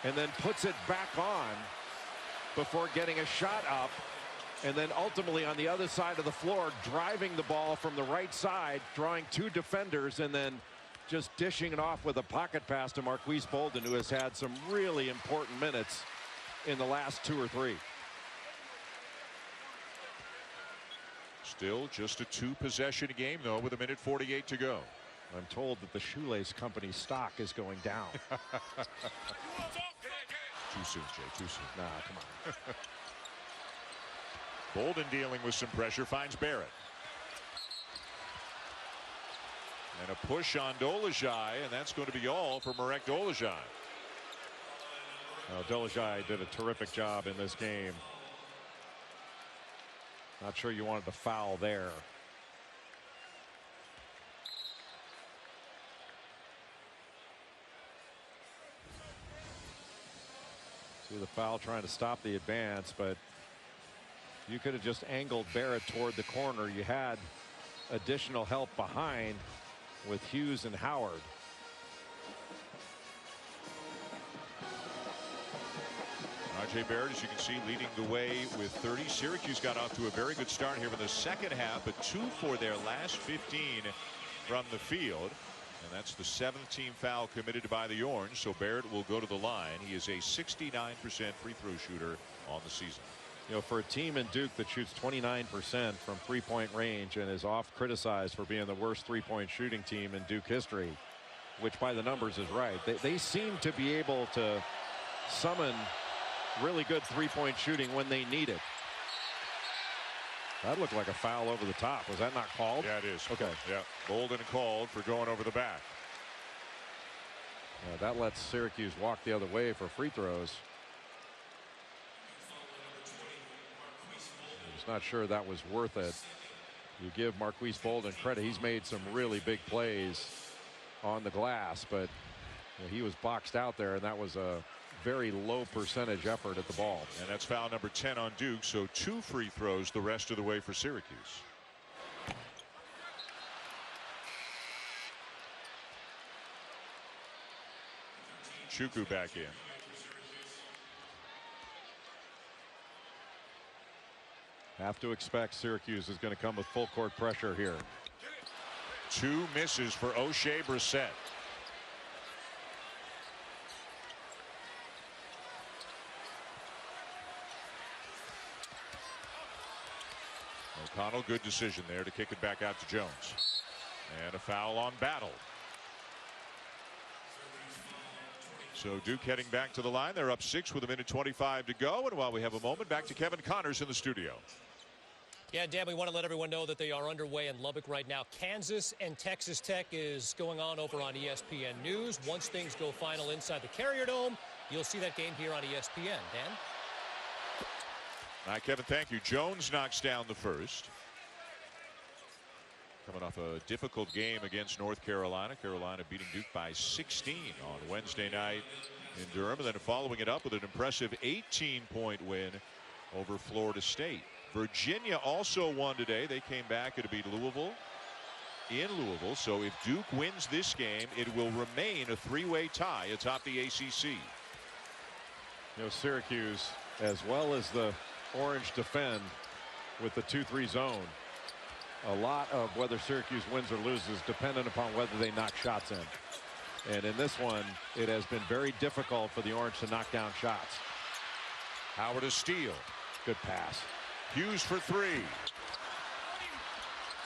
and then puts it back on before getting a shot up, and then ultimately on the other side of the floor driving the ball from the right side, drawing 2 defenders, and then just dishing it off with a pocket pass to Marquise Bolden, who has had some really important minutes in the last 2 or 3. Still just a 2-possession game, though, with 1:48 to go. I'm told that the shoelace company's stock is going down. Too soon, Jay, too soon. Nah, come on. Bolden dealing with some pressure, finds Barrett. And a push on Dolezaj, and that's going to be all for Marek Dolezaj. Dolezaj did a terrific job in this game. Not sure you wanted to foul there. See the foul trying to stop the advance, but you could have just angled Barrett toward the corner. You had additional help behind with Hughes and Howard. R.J. Barrett, as you can see, leading the way with 30. Syracuse got off to a very good start here in the second half, but 2 for their last 15 from the field. And that's the 7th team foul committed by the Orange, so Barrett will go to the line. He is a 69% free throw shooter on the season. You know, for a team in Duke that shoots 29% from 3-point range and is oft criticized for being the worst 3-point shooting team in Duke history, which by the numbers is right, they seem to be able to summon really good 3-point shooting when they need it. That looked like a foul over the top. Was that not called? Yeah, it is. Okay. Yeah, Bolden called for going over the back. Yeah, that lets Syracuse walk the other way for free throws. I'm just not sure that was worth it. You give Marquise Bolden credit. He's made some really big plays on the glass, but you know, he was boxed out there, and that was a very low percentage effort at the ball. And that's foul number 10 on Duke, so 2 free throws the rest of the way for Syracuse. Chuku back in. Have to expect Syracuse is going to come with full court pressure here. 2 misses for O'Shea Brissett. O'Connell, good decision there to kick it back out to Jones. And a foul on Battle. So Duke heading back to the line. They're up 6 with 1:25 to go. And while we have a moment, back to Kevin Connors in the studio. Yeah, Dan, we want to let everyone know that they are underway in Lubbock right now. Kansas and Texas Tech is going on over on ESPN News. Once things go final inside the Carrier Dome, you'll see that game here on ESPN. Dan? All right, Kevin, thank you. Jones knocks down the first. Coming off a difficult game against North Carolina. Carolina beating Duke by 16 on Wednesday night in Durham, and then following it up with an impressive 18-point win over Florida State. Virginia also won today. They came back to beat Louisville in Louisville. So if Duke wins this game, it will remain a three-way tie atop the ACC. You know, Syracuse, as well as the Orange, defend with the 2-3 zone. A lot of whether Syracuse wins or loses dependent upon whether they knock shots in. And in this one, it has been very difficult for the Orange to knock down shots. Howard a steal. Good pass. Hughes for three.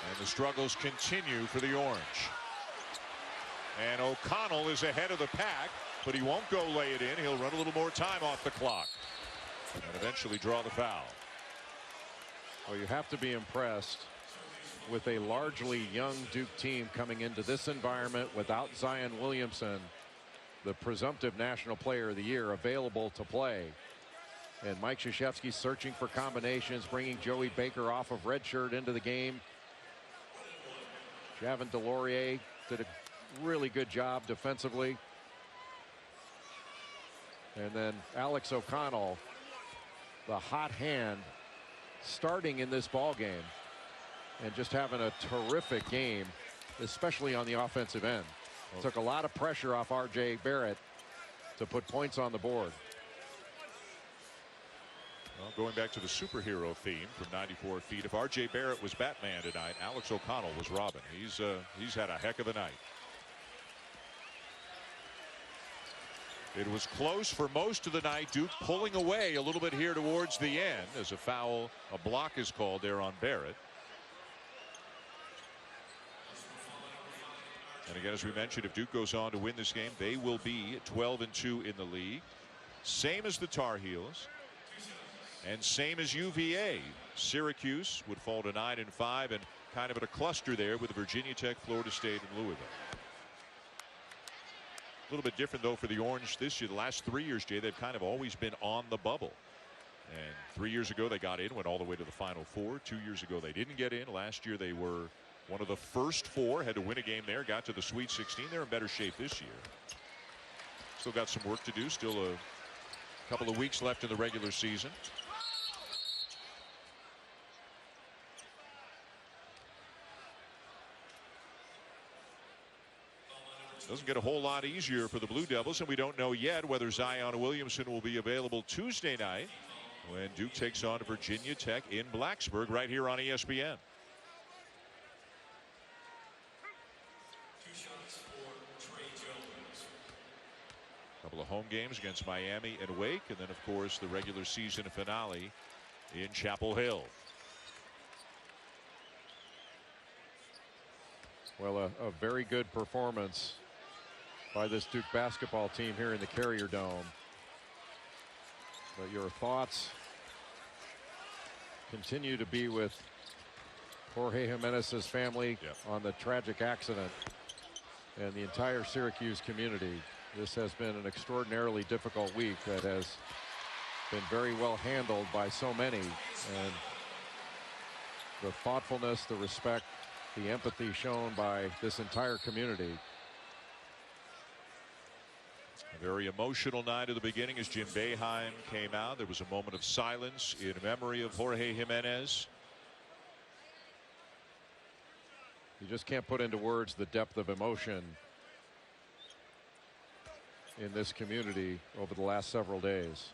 And the struggles continue for the Orange. And O'Connell is ahead of the pack, but he won't go lay it in. He'll run a little more time off the clock and eventually draw the foul. Well, you have to be impressed with a largely young Duke team coming into this environment without Zion Williamson, the presumptive National Player of the Year, available to play. And Mike Krzyzewski searching for combinations, bringing Joey Baker off of redshirt into the game. Javin DeLaurier did a really good job defensively. And then Alex O'Connell, the hot hand, starting in this ball game and just having a terrific game, especially on the offensive end. Took a lot of pressure off R.J. Barrett to put points on the board. Well, going back to the superhero theme from 94 feet, if R.J. Barrett was Batman tonight, Alex O'Connell was Robin. He's had a heck of a night. It was close for most of the night. Duke pulling away a little bit here towards the end as a foul, a block is called there on Barrett. And again, as we mentioned, if Duke goes on to win this game, they will be 12-2 in the league. Same as the Tar Heels. And same as UVA. Syracuse would fall to 9-5 and kind of at a cluster there with Virginia Tech, Florida State, and Louisville. A little bit different, though, for the Orange this year. The last 3 years, Jay, they've kind of always been on the bubble. And 3 years ago, they got in, went all the way to the Final Four. 2 years ago, they didn't get in. Last year, they were one of the first four, had to win a game there, got to the Sweet 16. They're in better shape this year. Still got some work to do. Still a couple of weeks left in the regular season. Doesn't get a whole lot easier for the Blue Devils, and we don't know yet whether Zion Williamson will be available Tuesday night when Duke takes on Virginia Tech in Blacksburg right here on ESPN. Couple of home games against Miami and Wake, and then of course the regular season finale in Chapel Hill. Well, a very good performance by this Duke basketball team here in the Carrier Dome. But your thoughts continue to be with Jorge Jimenez's family on the tragic accident and the entire Syracuse community. This has been an extraordinarily difficult week that has been very well handled by so many. And the thoughtfulness, the respect, the empathy shown by this entire community. A very emotional night at the beginning as Jim Boeheim came out. There was a moment of silence in memory of Jorge Jimenez. You just can't put into words the depth of emotion in this community over the last several days.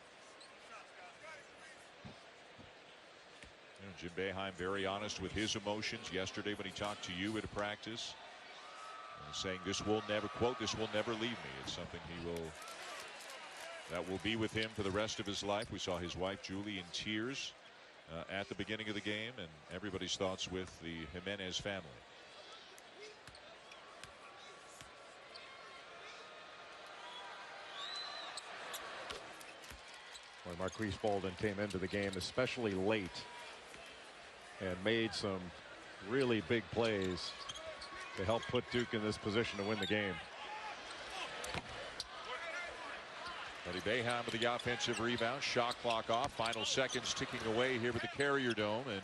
Jim Boeheim very honest with his emotions yesterday when he talked to you at a practice, saying this will never, quote, this will never leave me. It's something that will be with him for the rest of his life. We saw his wife Julie in tears at the beginning of the game, and everybody's thoughts with the Jimenez family. When Marquise Bolden came into the game, especially late, and made some really big plays to help put Duke in this position to win the game. Buddy Boeheim with the offensive rebound. Shot clock off. Final seconds ticking away here with the Carrier Dome, and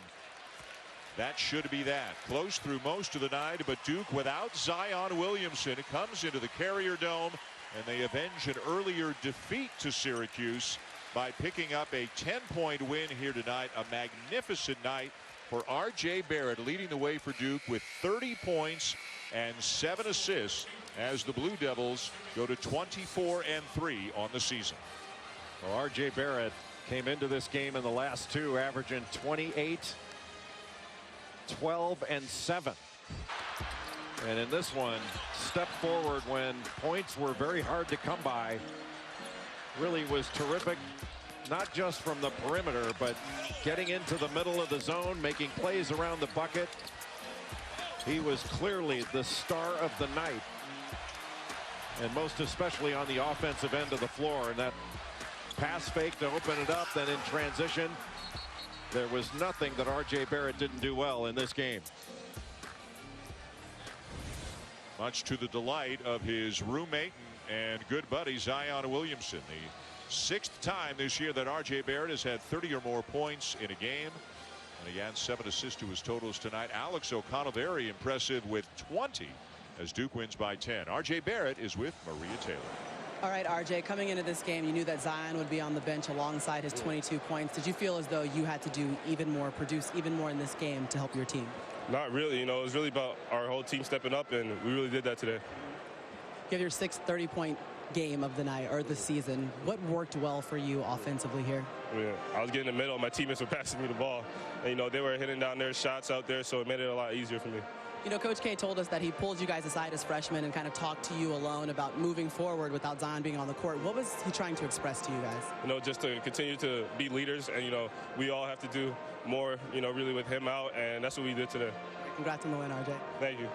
that should be that. Close through most of the night, but Duke without Zion Williamson comes into the Carrier Dome, and they avenge an earlier defeat to Syracuse by picking up a 10-point win here tonight. A magnificent night for R.J. Barrett, leading the way for Duke with 30 points and 7 assists as the Blue Devils go to 24-3 on the season. Well, R.J. Barrett came into this game in the last two averaging 28, 12, and 7. And in this one, stepped forward when points were very hard to come by. Really was terrific, not just from the perimeter, but getting into the middle of the zone, making plays around the bucket. He was clearly the star of the night, and most especially on the offensive end of the floor. And that pass fake to open it up, then in transition, there was nothing that R.J. Barrett didn't do well in this game. Much to the delight of his roommate and good buddy Zion Williamson. The 6th time this year that R.J. Barrett has had 30 or more points in a game. And he adds 7 assists to his totals tonight. Alex O'Connell very impressive with 20 as Duke wins by 10. R.J. Barrett is with Maria Taylor. All right, RJ, coming into this game, you knew that Zion would be on the bench alongside his 22 points. Did you feel as though you had to do even more, produce even more in this game to help your team? Not really. You know, it was really about our whole team stepping up, and we really did that today. You have your 6th 30-point game of the night or the season. What worked well for you offensively here? Yeah, I was getting in the middle. My teammates were passing me the ball. And, you know, they were hitting down their shots out there, so it made it a lot easier for me. You know, Coach K told us that he pulled you guys aside as freshmen and kind of talked to you alone about moving forward without Zion being on the court. What was he trying to express to you guys? You know, just to continue to be leaders, and, you know, we all have to do more, you know, really with him out, and that's what we did today. Congrats on the win, RJ. Thank you.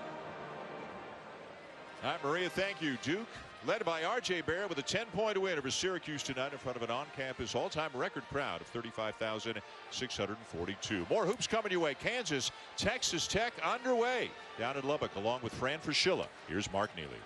All right, Maria, thank you. Duke led by R.J. Barrett with a 10-point win over Syracuse tonight in front of an on-campus all-time record crowd of 35,642. More hoops coming your way. Kansas, Texas Tech underway down in Lubbock along with Fran Fraschilla. Here's Mark Neely.